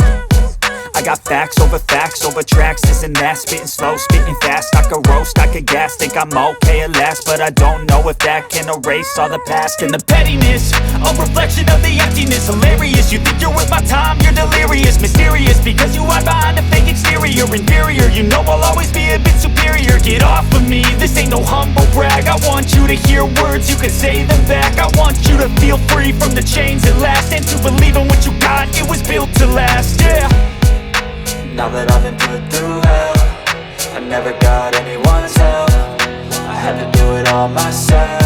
I got facts over tracks, this and that, spitting slow, spitting fast. I could roast, I could gas, think I'm okay at last, but I don't know if that can erase all the past. And the pettiness, a reflection of the emptiness. Hilarious, you think you're worth my time, you're delirious. Mysterious, because you hide behind a fake exterior. Inferior, you know I'll always be a bit superior. Get off of me, this ain't no humble brag. I want you to hear words, you can say them back. I want you to feel free from the chains at last, and to believe in what you got, it was built to last, yeah. Now that I've been put through hell, I never got anyone's help, I had to do it all myself.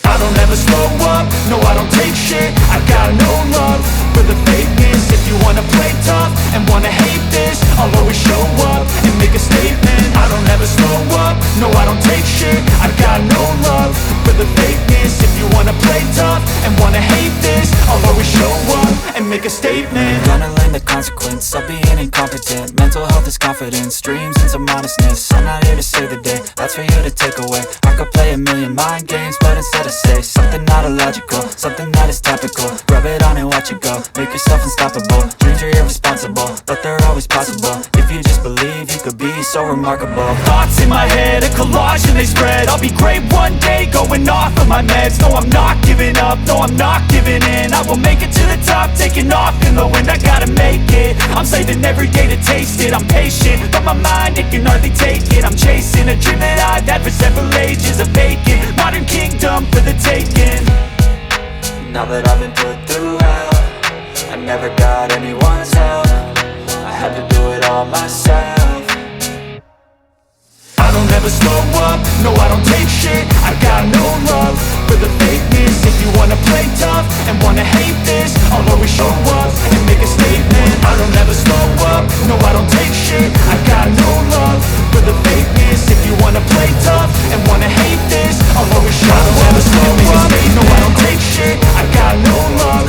I don't ever slow up, no I don't take shit. I got no love for the fakeness. If you wanna play tough and wanna hate this, I'll always show up and make a statement. I don't ever slow up, no I don't take shit. I got no love for the fakeness. If you wanna play tough and wanna hate this, I'll always show up and make a statement. Gonna learn the consequence of being incompetent. Mental health is confidence, dreams into modestness. I'm not here to save the day, that's for you to take away. I could play a million mind games, but instead I say something not illogical, something that is topical. Rub it on and watch it go, make yourself unstoppable. Dreams are irresponsible, but they're always possible. If you just believe, you could be so remarkable. Thoughts in my head, a collage and they spread. I'll be great one day, going off of my meds. No, I'm not giving up, no, I'm not giving in. I will make it to the top, taking off in the wind. I gotta make it, I'm saving every day to taste it. I'm patient, but my mind, it can hardly take it. I'm chasing a dream that I've had for several ages. A vacant, modern kingdom for the taking. Now that I've been put through hell, I never got anyone's help, I had to do it all myself. I don't ever slow up, no I don't take shit. I got no love for the fakeness. If you wanna play tough and wanna hate this, I'll always show up and make a statement. I don't ever slow up, no I don't take shit. I got no love for the fakeness. If you wanna play tough and wanna hate this, I'll always show up and make a statement. No I don't take shit. I got no love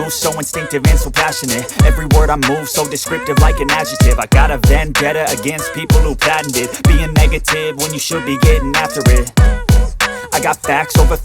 do so instinctive and so passionate. Every word I move so descriptive like an adjective. I got a vendetta against people who patented being negative when you should be getting after it. I got facts over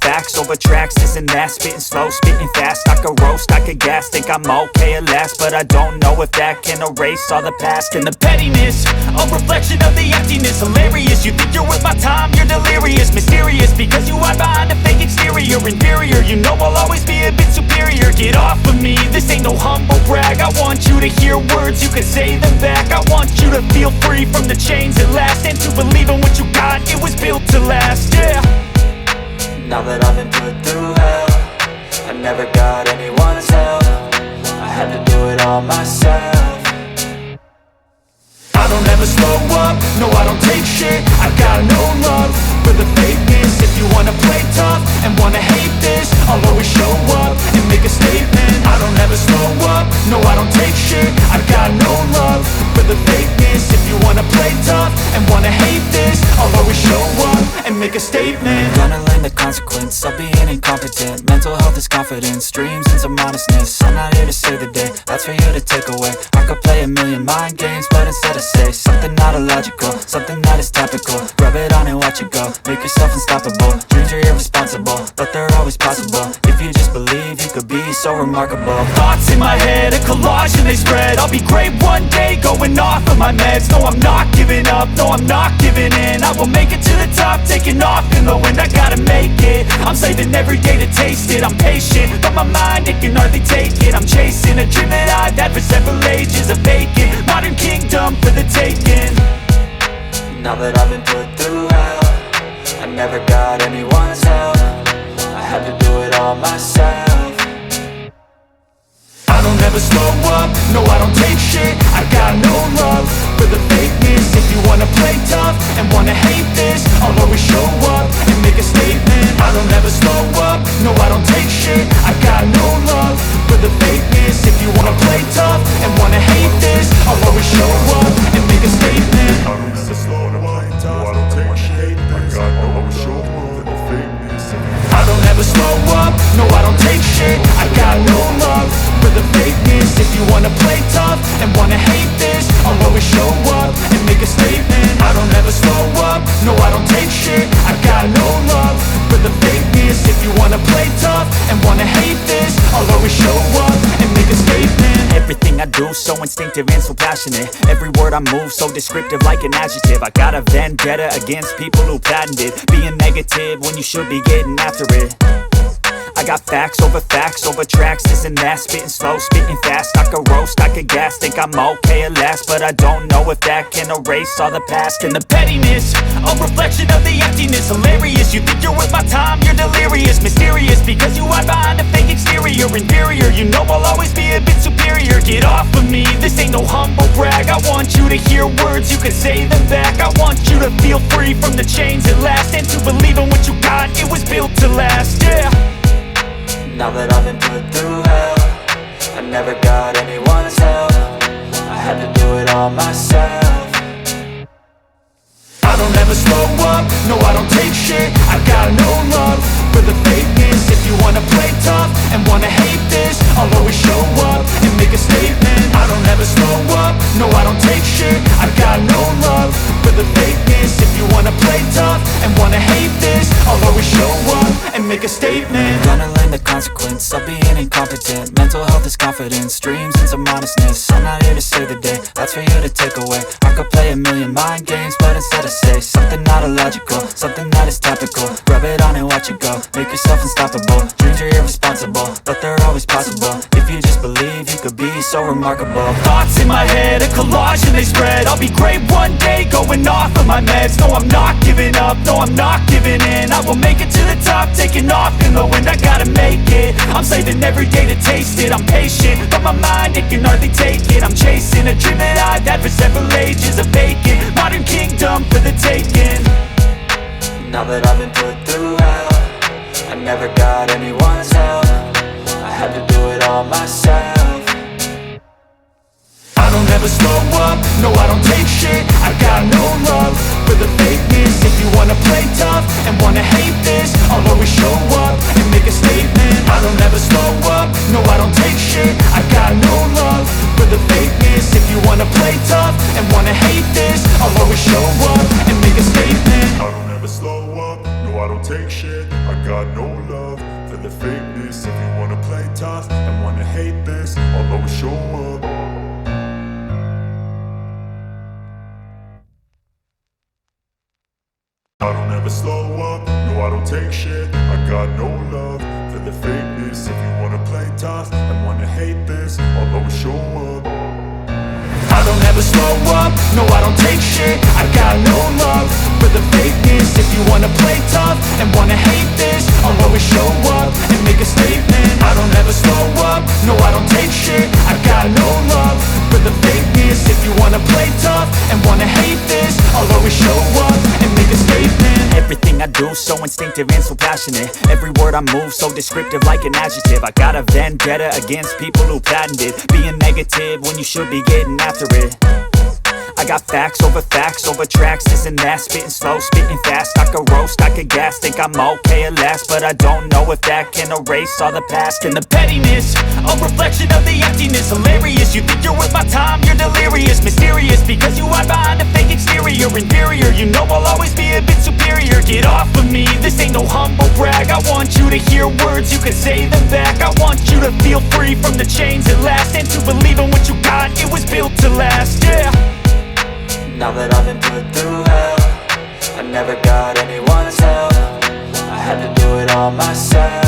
tracks, this and that, spitting slow, spitting fast. I could roast, I could gas, think I'm okay at last, but I don't know if that can erase all the past. And the pettiness, a reflection of the emptiness. Hilarious, you think you're worth my time, you're delirious. Mysterious, because you hide behind a fake exterior. Inferior, you know I'll always be a bit superior. Get off of me, this ain't no humble brag. I want you to hear words, you can say them back. I want you to feel free from the chains at last, and to believe in what you got, it was built to last, yeah. Now that I've been put through hell, I never got anyone's help. I had to do it all myself. I don't ever slow up, no I don't take shit. I got no love for the fakeness. If you wanna play tough and wanna hate this, I'll always show up and make a statement. I don't ever slow up, no I don't take shit. I got no love for the fakeness. If you wanna play tough and wanna hate this, I'll always show up and make a statement. Gonna learn the consequence of being incompetent. Mental health is confidence, dreams into modestness. I'm not here to save the day, that's for you to take away. I could play a million mind games, but instead I say something not illogical, something that is topical. Rub it on and watch it go, make yourself unstoppable. Dreams are irresponsible, but they're always possible. If you just believe, you could be so remarkable. Thoughts in my head, a collage and they spread. I'll be great one day, going off of my meds. No, I'm not giving up, no, I'm not giving in. I will make it to the top, taking off in the wind. I gotta make it, I'm saving every day to taste it. I'm patient, but my mind, it can hardly take it. I'm chasing a dream that I've had for several ages. A vacant, modern kingdom for the taking. Now that I've been put through hell, I never got anyone's help. I had to do it all myself. I don't ever slow up, no I don't take shit. I got no love for the fakeness. If you wanna play tough and wanna hate this, I'll always show up and make a statement. I don't ever slow up, no I don't take shit. I got no love for the fakeness. If you wanna play tough and wanna hate this, I'll always show up and make a statement. I don't ever slow up, no I don't take shit. I got no show up for the fakeness. I don't ever slow up, no I don't take shit. I got no love for the fakeness. If you wanna play tough and wanna hate this, I'll always show up and make a statement. I don't ever slow up, no I don't take shit. I got no love for the fakeness. If you wanna play tough and wanna hate this, I'll always show up and make a statement. Everything I do so instinctive and so passionate. Every word I move so descriptive like an adjective. I got a vendetta against people who patented being negative when you should be getting after it. I got facts over tracks, this and that, spitting slow, spitting fast. I could roast, I could gas, think I'm okay at last, but I don't know if that can erase all the past. And the pettiness, a reflection of the emptiness. Hilarious, you think you're worth my time, you're delirious. Mysterious, because you hide behind a fake exterior. Inferior, you know I'll always be a bit superior. Get off of me, this ain't no humble brag. I want you to hear words, you can say them back. I want you to feel free from the chains at last, and to believe in what you got, it was built to last, yeah. Now that I've been put through hell, I never got anyone's help. I had to do it all myself. I don't ever slow up, no I don't take shit. I got no love for the fakeness. If you wanna play tough and wanna hate this, I'll always show up and make a statement. I don't ever slow up, no I don't take shit. I got no love for the fakeness. If you wanna play tough and wanna hate this, I'll always show up and make a statement. Gonna learn the consequence of being incompetent. Mental health is confidence, dreams into modestness. I'm not here to save the day, that's for you to take away. I could play a million mind games, but instead I say something not illogical, something that is topical. Rub it on and watch it go, make yourself unstoppable. Dreams are irresponsible, but they're always possible. If you just believe, you could be so remarkable. Thoughts in my head, a collage and they spread. I'll be great one day, going off of my meds. No, I'm not giving up, no, I'm not giving in. I will make it to the top, taking off in the wind. I gotta make it, I'm saving every day to taste it. I'm patient, but my mind, it can hardly take it. I'm chasing a dream that I've had for several ages. A vacant, modern kingdom for the taking. Now that I've been put through hell, I never got anyone's help. I had to do it all myself. I don't ever slow up, no I don't take shit. I got no love for the fakeness. If you wanna play tough and wanna hate this, I'll always show up and make a statement. I don't ever slow up, no I don't take shit. show up and make a statement. I don't ever slow up, no I don't take shit. I got no love for the fakeness. If you wanna play tough and wanna hate this, I'll always show up. I don't ever slow up, no I don't take shit. I got no love for the fakeness. If you wanna play tough and wanna hate this, I'll always show up. I don't ever slow up, no I don't take shit. I got no love for the fakeness. If you wanna play tough and wanna hate this, I'll always show up and make a statement. I don't ever slow up, no I don't take shit. I got no love for the fakeness. If you wanna play tough and wanna hate this, I'll always show up and make a statement. Everything I do so instinctive and so passionate. Every word I move so descriptive like an adjective. I got a vendetta against people who patented being negative when you should be getting after it. I got facts over tracks, this and that. Spitting slow, spitting fast. I could roast, I could gas. Think I'm okay at last, but I don't know if that can erase all the past. And the pettiness, a reflection of the emptiness. Hilarious, you think you're worth my time, you're delirious. Mysterious, because you hide behind a fake exterior. Inferior, you know I'll always be a bit superior. Get off of me, this ain't no humble brag. I want you to hear words, you can say them back. I want you to feel free from the chains at last, and to believe in what you got, it was built to last, yeah. Now that I've been put through hell, I never got anyone's help. I had to do it all myself.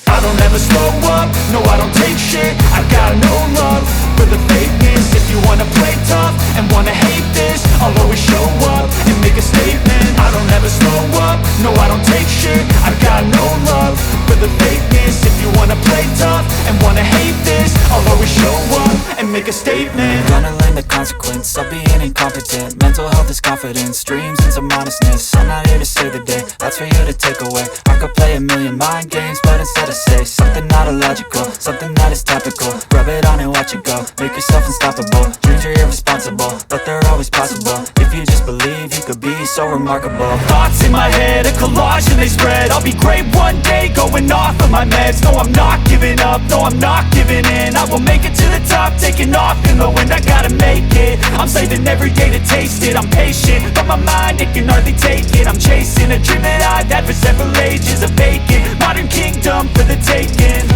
I don't ever slow up, no I don't take shit. I got no love for the fakeness. If you wanna play tough and wanna hate this, I'll always show up and make a statement. I don't ever slow up, no I don't take shit. I got no love for the fakeness. If you wanna play tough and wanna hate this, I'll always show up and make a statement. Gonna learn the consequence of being incompetent. Mental health is confidence, dreams and some modestness. I'm not here to save the day, that's for you to take away. I could play a million mind games, but instead I say something not illogical, something that is topical. Rub it on and watch it go, make yourself unstoppable. Dreams are irresponsible, but they're always possible. If you just believe, you could be so remarkable. Thoughts in my head, a collage and they spread. I'll be great one day, going off of my meds. No, I'm not giving up, no, I'm not giving in. I will make it to the top, taking off in the wind. I gotta make it, I'm saving every day to taste it. I'm patient, but my mind, it can hardly take it. I'm chasing a dream that I've had for several ages. A vacant, modern kingdom for the taking.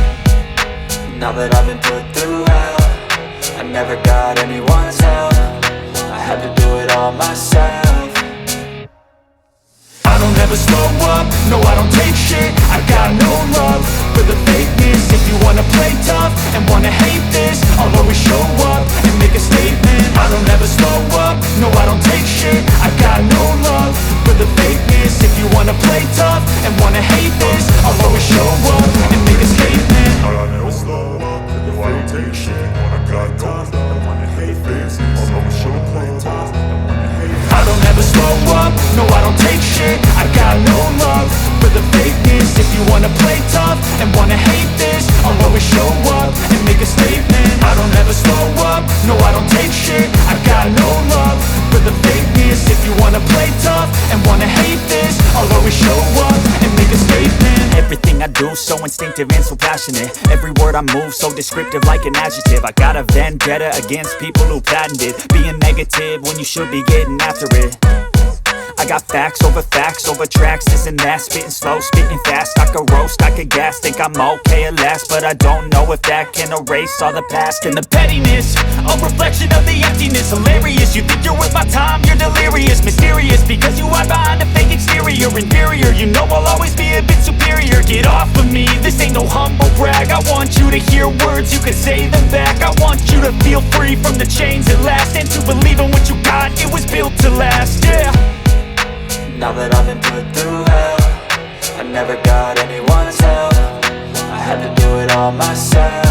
Now that I've been put through hell, I never got anyone's help. I had to do it all myself. I don't ever slow up, no I don't take shit. I got no love for the fakeness. If you wanna play tough and wanna hate this, I'll always show up and make a statement. I don't ever slow up, no I don't take shit. I got no love for the fakeness. If you wanna play tough and wanna hate this, I'll always show up and make a statement. I never slow up, no I don't take shit. I got tough and wanna hate this, I'll always show play tough and wanna hate this. I don't ever slow up, no I don't take shit. I got no love for the fakeness. If you wanna play tough and wanna hate this, I'll always show up and make a statement. I don't ever slow up, no I don't take shit. I got no love for the fakeness. If you wanna play tough and wanna hate this, I'll always show up and make a statement. Everything I do so instinctive and so passionate. Every word I move so descriptive like an adjective. I got a vendetta against people who patented being negative when you should be getting after it. I got facts over tracks, this and that. Spitting slow, spitting fast. I could roast, I could gas. Think I'm okay at last, but I don't know if that can erase all the past. And the pettiness, a reflection of the emptiness. Hilarious, you think you're worth my time, you're delirious. Mysterious, because you hide behind a fake exterior. Inferior, you know I'll always be a bit superior. Get off of me, this ain't no humble brag. I want you to hear words, you can say them back. I want you to feel free from the chains at last, and to believe in what you got, it was built to last, yeah. Now that I've been put through hell, I never got anyone's help. I had to do it all myself.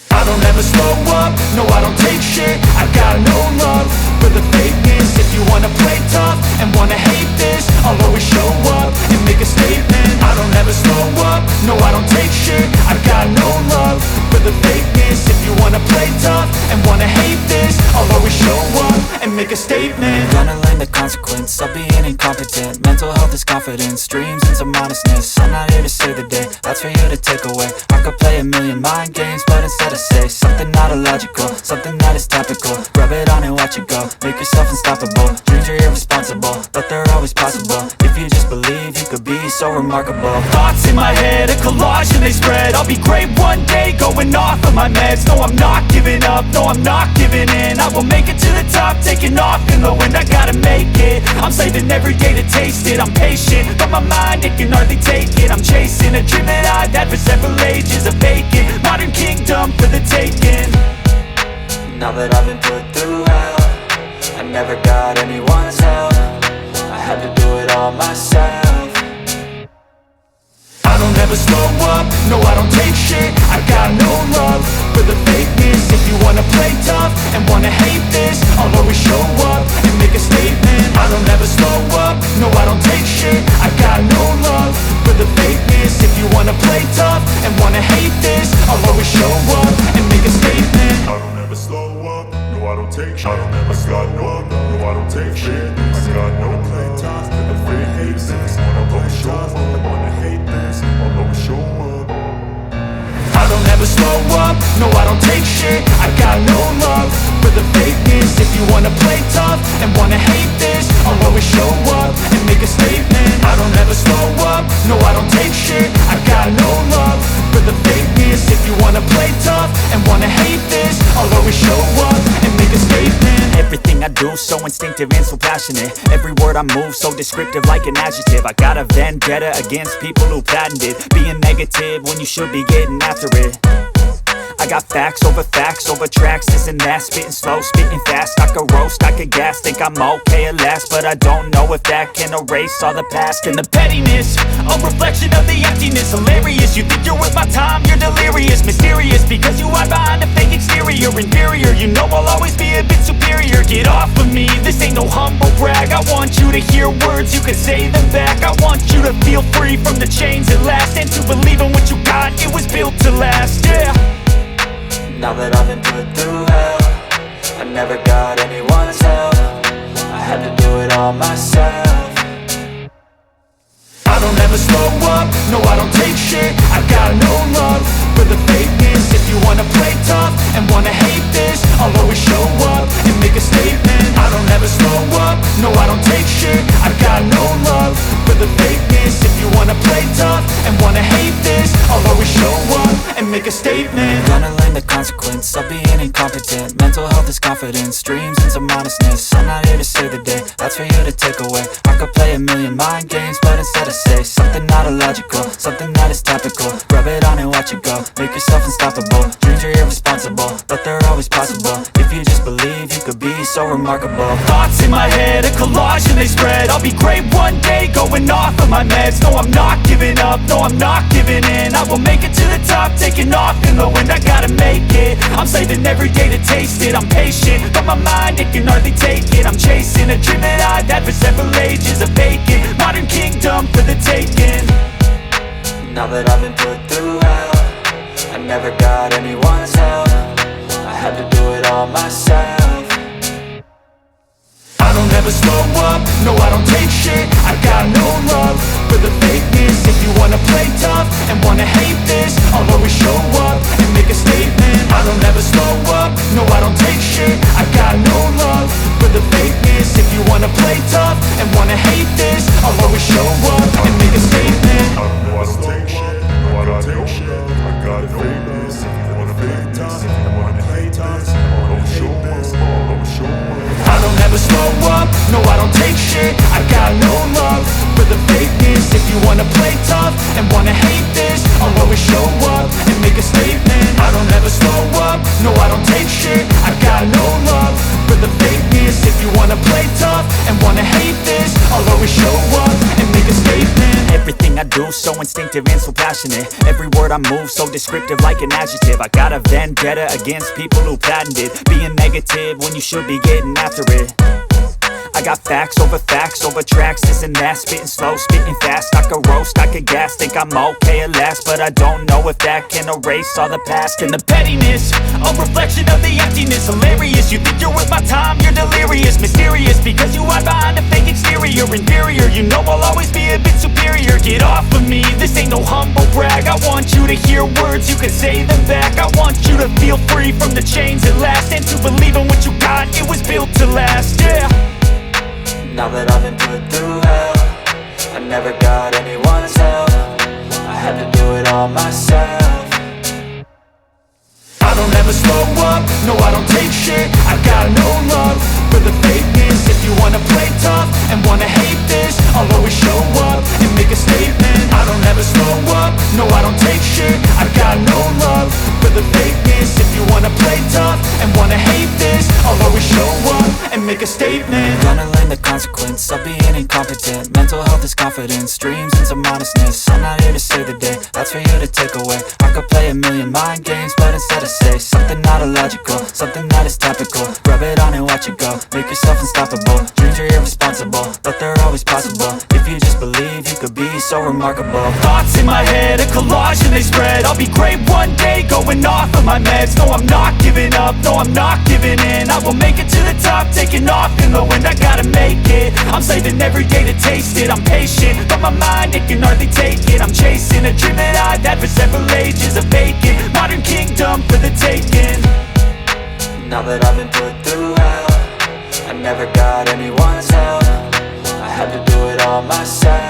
I don't ever slow up, no I don't take shit. I got no love for the fakeness. If you wanna play tough and wanna hate this, I'll always show up and make a statement. I don't ever slow up, no I don't take shit. I got no love for the fakeness. If you wanna play tough and wanna hate this, I'll always show up and make a statement. Gonna learn the consequence of being incompetent. Mental health is confidence, dreams and some honestness. I'm not here to save the day, that's for you to take away. I could play a million mind games, but instead I say something not illogical, something that is topical. Rub it on and watch it go, make yourself unstoppable. Dreams are irresponsible, but they're always possible. If you just believe, you could be so remarkable. Thoughts in my head, a collage and they spread. I'll be great one day, going off of my meds. No, I'm not giving up, no, I'm not giving in. I will make it to the top, taking off in the wind. I gotta make it, I'm saving every day to taste it. I'm patient, but my mind, it can hardly take it. I'm chasing a dream that I've had for several ages. A vacant, modern kingdom for the taking. Now that I've been put through hell, I never got anyone's help. I had to do it all myself. I don't ever slow up, no I don't take shit. I got no love for the fakeness. If you wanna play tough and wanna hate this, I'll always show up and make a statement. I don't ever slow up, no I don't take shit. I got no love for the fakeness. If you wanna play tough and wanna hate this, I'll always show up and make a statement. I don't ever slow up, no I don't take shit. I don't ever got no love, no I don't take shit. I got no play tough, the free hate this. I'll always show up, I wanna hate this. I'll always show up. I don't ever slow up, no I don't take shit. I got no love for the fakeness. If you wanna play tough and wanna hate this, I'll always show up and make a statement. I don't ever slow up, no I don't take shit. I got no love for the fakeness. If you wanna play tough and wanna hate this, I'll always show up and make a statement. Everything I do so instinctive and so passionate. Every word I move so descriptive like an adjective. I got a vendetta against people who patented being negative when you should be getting after it. I got facts over tracks, this and that. Spitting slow, spitting fast. I could roast, I could gas. Think I'm okay at last, but I don't know if that can erase all the past. And the pettiness, a reflection of the emptiness. Hilarious, you think you're worth my time, you're delirious. Mysterious, because you hide behind a fake exterior. Inferior, you know I'll always be a bit superior. Get off of me, this ain't no humble brag. I want you to hear words, you can say them back. I want you to feel free from the chains at last, and to believe in what you got, it was built to last, yeah. Now that I've been put through hell, I never got anyone's help. I had to do it all myself. I don't ever slow up, no I don't take shit. I got no love for the fakeness. If you wanna play tough and wanna hate this, I'll always show up and make a statement. I don't ever slow up, no I don't take shit. I got no love for the fakeness. If you wanna play tough and wanna hate this, I'll always show up and make a statement. Gonna learn the consequence of being incompetent. Mental health is confidence, dreams and some honestness. I'm not here to save the day, that's for you to take away. I could play a million mind games, but instead I say something not illogical, something that is topical. Rub it on and watch it go, make yourself unstoppable. Dreams are irresponsible, but they're always possible. If you just believe, you could be so remarkable. Thoughts in my head, a collage and they spread. I'll be great one day, going off of my meds. No, I'm not giving up, no, I'm not giving in. I will make it to the top, taking off in the wind. I gotta make it, I'm saving every day to taste it. I'm patient, but my mind, it can hardly take it. I'm chasing a dream that I've had for several ages. A vacant, modern kingdom for the taking. Now that I've been put through hell, I never got anyone's help. I had to do it all myself. I don't ever slow up, no I don't take shit. I got no love for the fakeness. If you wanna play tough and wanna hate this, I'll always show up and make a statement. I don't ever slow up, no I don't take shit. I got no love for the fakeness. If you wanna play tough and wanna hate this, I'll always show up and make a statement. I don't know I don't take shit, no I don't take shit. I got no love, if you wanna play tough, I wanna hate this. I'll always show up, I'll always show up. I don't ever slow up, no I don't take shit. I got no love for the fakeness. If you wanna play tough and wanna hate this, I'll always show up and make a statement. I don't ever slow up, no I don't take shit. I got no love for the fakeness. If you wanna play tough and wanna hate this, I'll always show up and make a statement. Everything I do so instinctive and so passionate. Every word I move so descriptive like an adjective. I got a vendetta against people who patented being negative when you should be getting after it. I got facts over tracks, this and that. Spitting slow, spitting fast. I could roast, I could gas. Think I'm okay at last, but I don't know if that can erase all the past. And the pettiness, a reflection of the emptiness. Hilarious, you think you're worth my time, you're delirious. to hear words, you can say them back. I want you to feel free from the chains at last, and to believe in what you got, it was built to last, yeah. Now that I've been put through hell, I never got anyone's help, I had to do it all myself. I don't ever slow up, no I don't take shit. I got no love for the fakeness. If you wanna play tough and wanna hate this, I'll always show up and make a statement. I don't ever slow up, no I don't take shit. I got no love for the fakeness. If you wanna play tough and wanna hate this, I'll always show up and make a statement. Gonna learn the consequence of being incompetent. Mental health is confidence, dreams and some honestness. I'm not here to save the day, that's for you to take away. I could play a million mind games, but instead I say something not illogical, something that is topical. Rub it on and watch it go, make yourself unstoppable. Dreams are irresponsible, but they're always possible. If you just believe, you could be so remarkable. Thoughts in my head, a collage and they spread. I'll be great one day, going off of my meds. No, I'm not giving up, no, I'm not giving in. I will make it to the top, taking off in the wind. I gotta make it, I'm saving every day to taste it. I'm patient, but my mind, it can hardly take it. I'm chasing a dream that I've had for several ages. A vacant, modern kingdom for the taking. Now that I've been put through hell, I never got anyone's help, I had to do it all myself.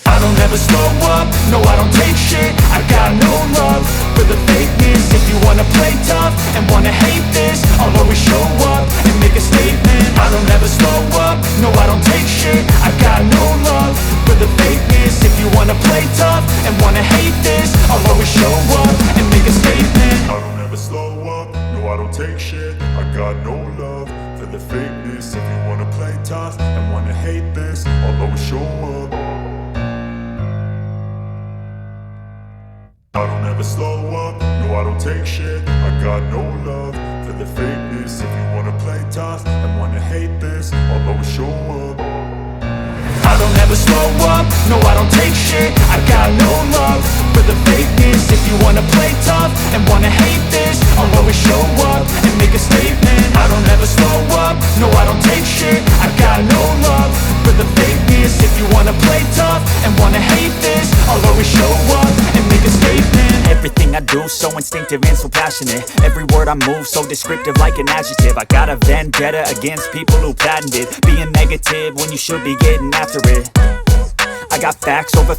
I don't ever slow up, no I don't take shit. I got no love for the fakeness. If you wanna play tough and wanna hate this, I'll always show up and make a statement. I don't ever slow up, no I don't take shit. I got no love for the fakeness. If you wanna play tough and wanna hate this, I'll always show up and make a statement. I don't ever slow up, no I don't take shit. I got no love for the fakeness. If you wanna play tough and wanna hate this, I'll always show up. I don't ever slow up, no I don't take shit. I got no love for the fakeness. If you wanna play tough and wanna hate this, I'll always show up. I don't ever slow up, no I don't take shit. I got no love for the fakeness. If you wanna play tough and wanna hate this, I'll always show up and make a statement. I don't ever slow up, no I don't take shit. I got no love for the fakeness. If you wanna play tough and wanna hate this, I'll always show up and make a statement. Everything I do so instinctive and so passionate. Every word I move so descriptive like an adjective. I got a vendetta against people who patented being negative when you should be getting after it. I got facts over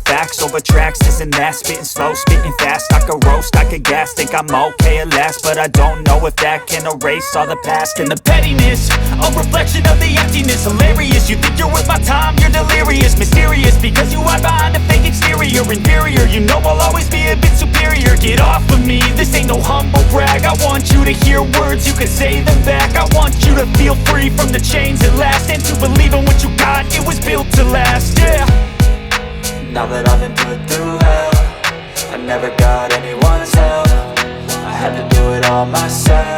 tracks, this and that. Spitting slow, spitting fast. I could roast, I could gas. Think I'm okay at last, but I don't know if that can erase all the past. And the pettiness, a reflection of the emptiness. Hilarious, you think you're worth my time, you're delirious. Mysterious, because you hide behind a fake exterior. Inferior, you know I'll always be a bit superior. Get off of me, this ain't no humble brag. I want you to hear words, you can say them back. I want you to feel free from the chains at last, and to believe in what you got, it was built to last, yeah. Now that I've been put through hell, I never got anyone's help, I had to do it all myself.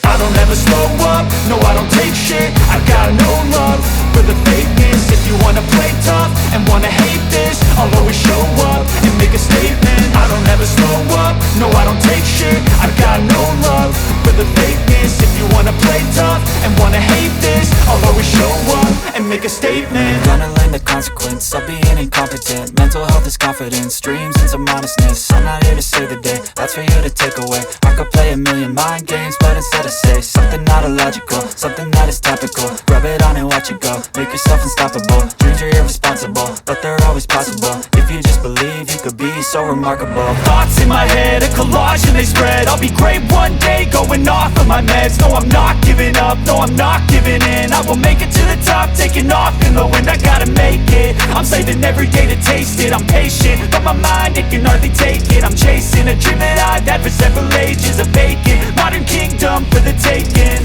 I don't ever slow up, no I don't take shit. I got no love for the fakeness. If you wanna play tough and wanna hate this, I'll always show up and make a statement. I don't ever slow up, no I don't take shit. I got no love for the fakeness. If you wanna play tough and wanna hate this, I'll always show up and make a statement. Gonna learn the consequence of being incompetent. Mental health is confidence, dreams and some honestness. I'm not here to save the day, that's for you to take away. I could play a million mind games, but instead I say something not illogical, something that is topical. Rub it on and watch it go, make yourself unstoppable. Dreams are irresponsible, but they're always possible. If you just believe, you could be so remarkable. Thoughts in my head, a collage and they spread. I'll be great one day, going off of my meds. No, I'm not giving up, no, I'm not giving in. I will make it to the top, taking off in the wind. I gotta make it, I'm saving every day to taste it. I'm patient, but my mind, it can hardly take it. I'm chasing a dream that I've had for several ages. A vacant, modern kingdom for the taking.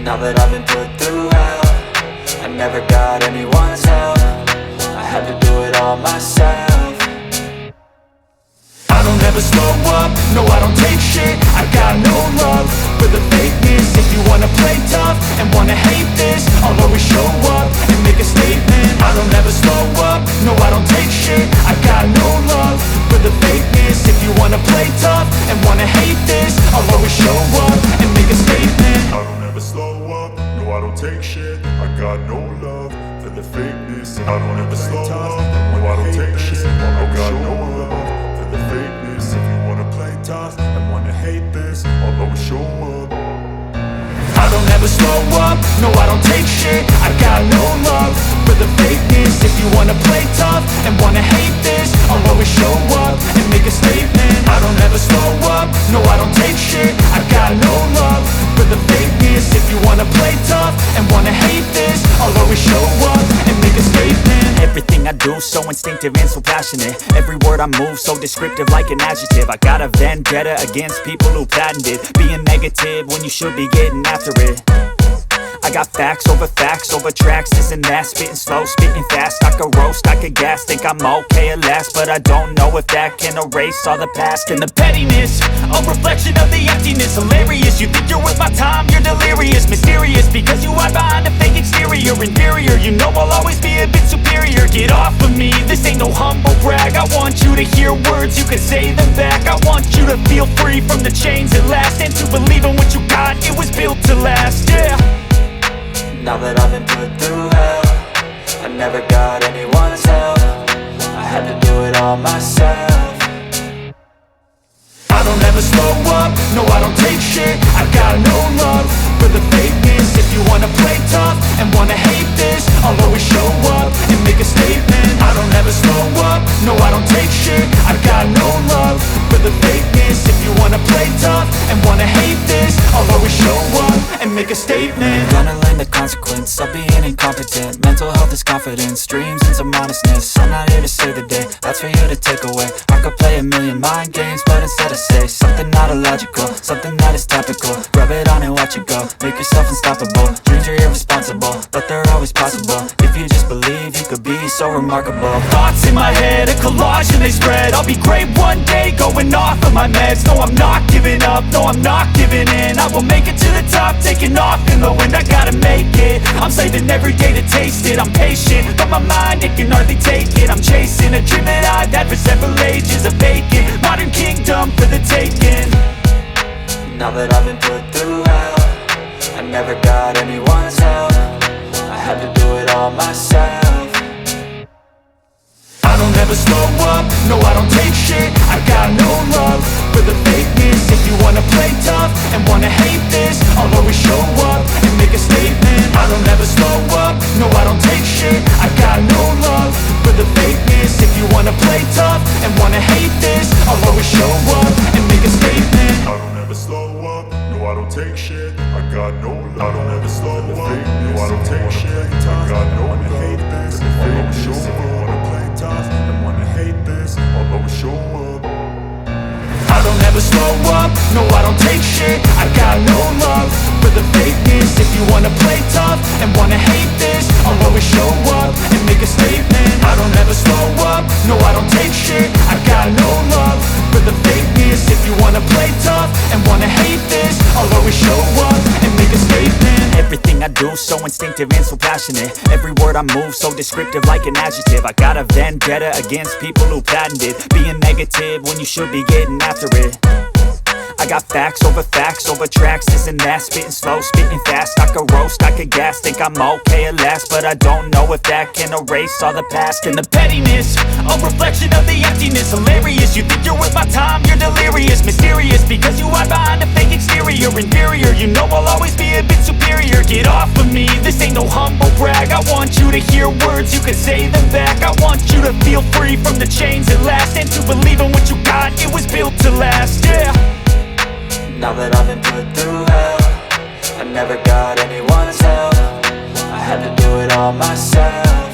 Now that I've been put through hell, I never got anyone's help, I had to do it all myself. I don't ever slow up, no I don't take shit. I got no love for the fakeness. If you wanna play tough and wanna hate this, I'll always show up and make a statement. I don't ever slow up, no I don't take shit. I got no love for the fakeness. If you wanna play tough and wanna hate this, I'll always show up and make a statement. I don't ever slow up, no I show up. I don't ever slow up, no I don't take shit. I got no love for the fakeness. If you wanna play tough and wanna hate this, I'll always show up and make a statement. I don't ever slow up, no I don't take shit. I got no love for the fakeness. If you wanna play tough and wanna hate this, I'll always show up and make a statement. Everything I do so instinctive and so passionate. Every word I move so descriptive like an adjective. I got a vendetta against people who patented being negative when you should be getting after it. I got facts over tracks, this and that. Spitting slow, spitting fast, I could roast, I could gas. Think I'm okay at last, but I don't know if that can erase all the past. And the pettiness, a reflection of the emptiness. Hilarious, you think you're worth my time, you're delirious. Mysterious, because you hide behind a fake exterior. Inferior, you know I'll always be a bit superior. Get off of me, this ain't no humble brag. I want you to hear words, you can say them back. I want you to feel free from the chains at last, and to believe in what you got, it was built to last, yeah. Now that I've been put through hell, I never got anyone's help. I had to do it all myself. I don't ever slow up, no I don't take shit. I got no love for the fakeness. If you wanna play tough and wanna hate this, I'll always show up and make a statement. I don't ever slow up, no I don't take shit. I got no love for the fakeness. If you wanna play tough and wanna hate this, I'll always show up and make a statement. Gonna learn the consequence of being incompetent. Mental health is confidence, dreams and some honestness. I'm not here to save the day, that's for you to take away. I could play a million mind games, but instead I say something not illogical, something that is topical. Rub it on and watch it go, make yourself unstoppable. Dreams are irresponsible, but they're always possible. If you just believe, you could be so remarkable. Thoughts in my head, a collage and they spread. I'll be great one day, going off of my meds. No I'm not giving up, no I'm not giving in. I will make it to the top, taking off in the wind. I gotta make it, I'm saving every day to taste it. I'm patient, but my mind, it can hardly take it. I'm chasing a dream that I've had for several ages. A vacant, modern kingdom for the taking. Now that I've been put through hell, I never got anyone's help. I had to do it all myself. I don't ever slow up, no I don't take shit. I got no love for the fakeness. If you wanna play tough and wanna hate this, I'll always show up and make a statement. I don't ever slow up, no I don't take shit. I got no love for the fakeness. If you wanna play tough and wanna hate this, I'll always show up and make a statement. I don't ever slow up, no I don't take shit. I got no love. I don't ever slow up, no I don't take shit. I got no love. Hate this, I'll always show up. Wanna play tough and wanna hate this, I'll always show up. I don't ever slow up, no I don't take shit. I got no love for the fakeness. If you wanna play tough and wanna hate this, I'll always show up and make a statement. I don't ever slow up, no I don't take shit. I got no love for the fakeness. If you wanna play tough and wanna hate this, I'll always show up and make a statement. Everything I do so instinctive and so passionate. Every word I move so descriptive like an adjective. I got a vendetta against people who patented being negative when you should be getting after it. I got facts over tracks, this and that. Spitting slow, spitting fast, I could roast, I could gas. Think I'm okay at last, but I don't know if that can erase all the past. And the pettiness, a reflection of the emptiness. Hilarious, you think you're worth my time, you're delirious. Mysterious, because you hide behind a fake exterior. Inferior, you know I'll always be a bit superior. Get off of me, this ain't no humble brag. I want you to hear words, you can say them back. I want you to feel free from the chains at last, and to believe in what you got, it was built to last, yeah. Now that I've been put through hell, I never got anyone's help. I had to do it all myself.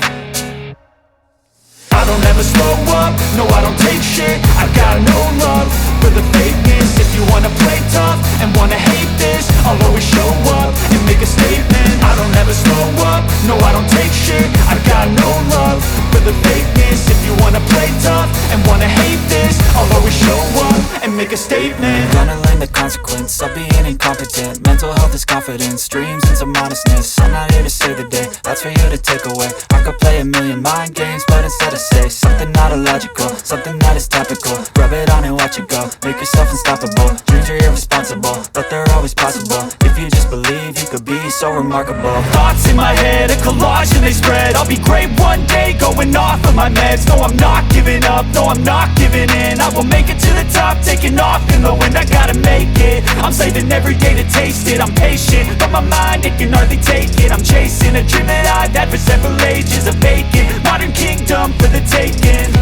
I don't ever slow up, no I don't take shit. I got no love for the fakeness. If you wanna play tough and wanna hate this, I'll always show up and make a statement. I don't ever slow up, no I don't take shit. I got no love for the fakeness. If you wanna play tough and wanna hate this, I'll always show up and make a statement. Gonna learn the consequence of being incompetent. Mental health is confidence, dreams and some honestness. I'm not here to save the day, that's for you to take away. I could play a million mind games, but instead I say something not illogical, something that is topical. Rub it on and watch it go, make yourself unstoppable. Dreams are irresponsible, but they're always possible. If If you just believe, you could be so remarkable. Thoughts in my head, a collage and they spread. I'll be great one day, going off of my meds. No, I'm not giving up, no, I'm not giving in. I will make it to the top, taking off in the wind. I gotta make it, I'm saving every day to taste it. I'm patient, but my mind, it can hardly take it. I'm chasing a dream that I've had for several ages. A vacant, modern kingdom for the taking.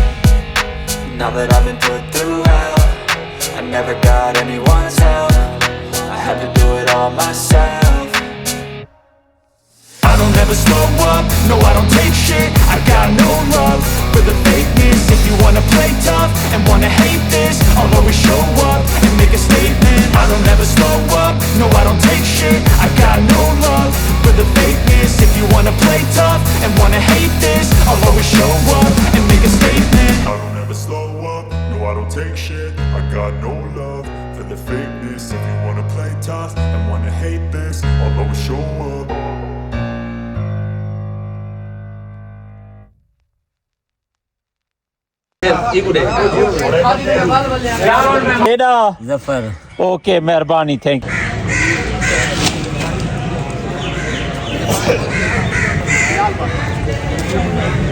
Now that I've been put through hell, I never got anyone's help. I had to do it all myself. I don't ever slow up, no I don't take shit. I got no love for the fakeness. If you wanna play tough and wanna hate this, I'll always show up and make a statement. I don't ever slow up, no I don't take shit. I got no love for the fakeness. If you wanna play tough and wanna hate this, I'll always show up and make a statement. I don't ever slow up, no I don't take shit. I got no love for the fakeness. If you wanna play tough and wanna hate this, I'll always show up. Zafar okay مہربانی thank you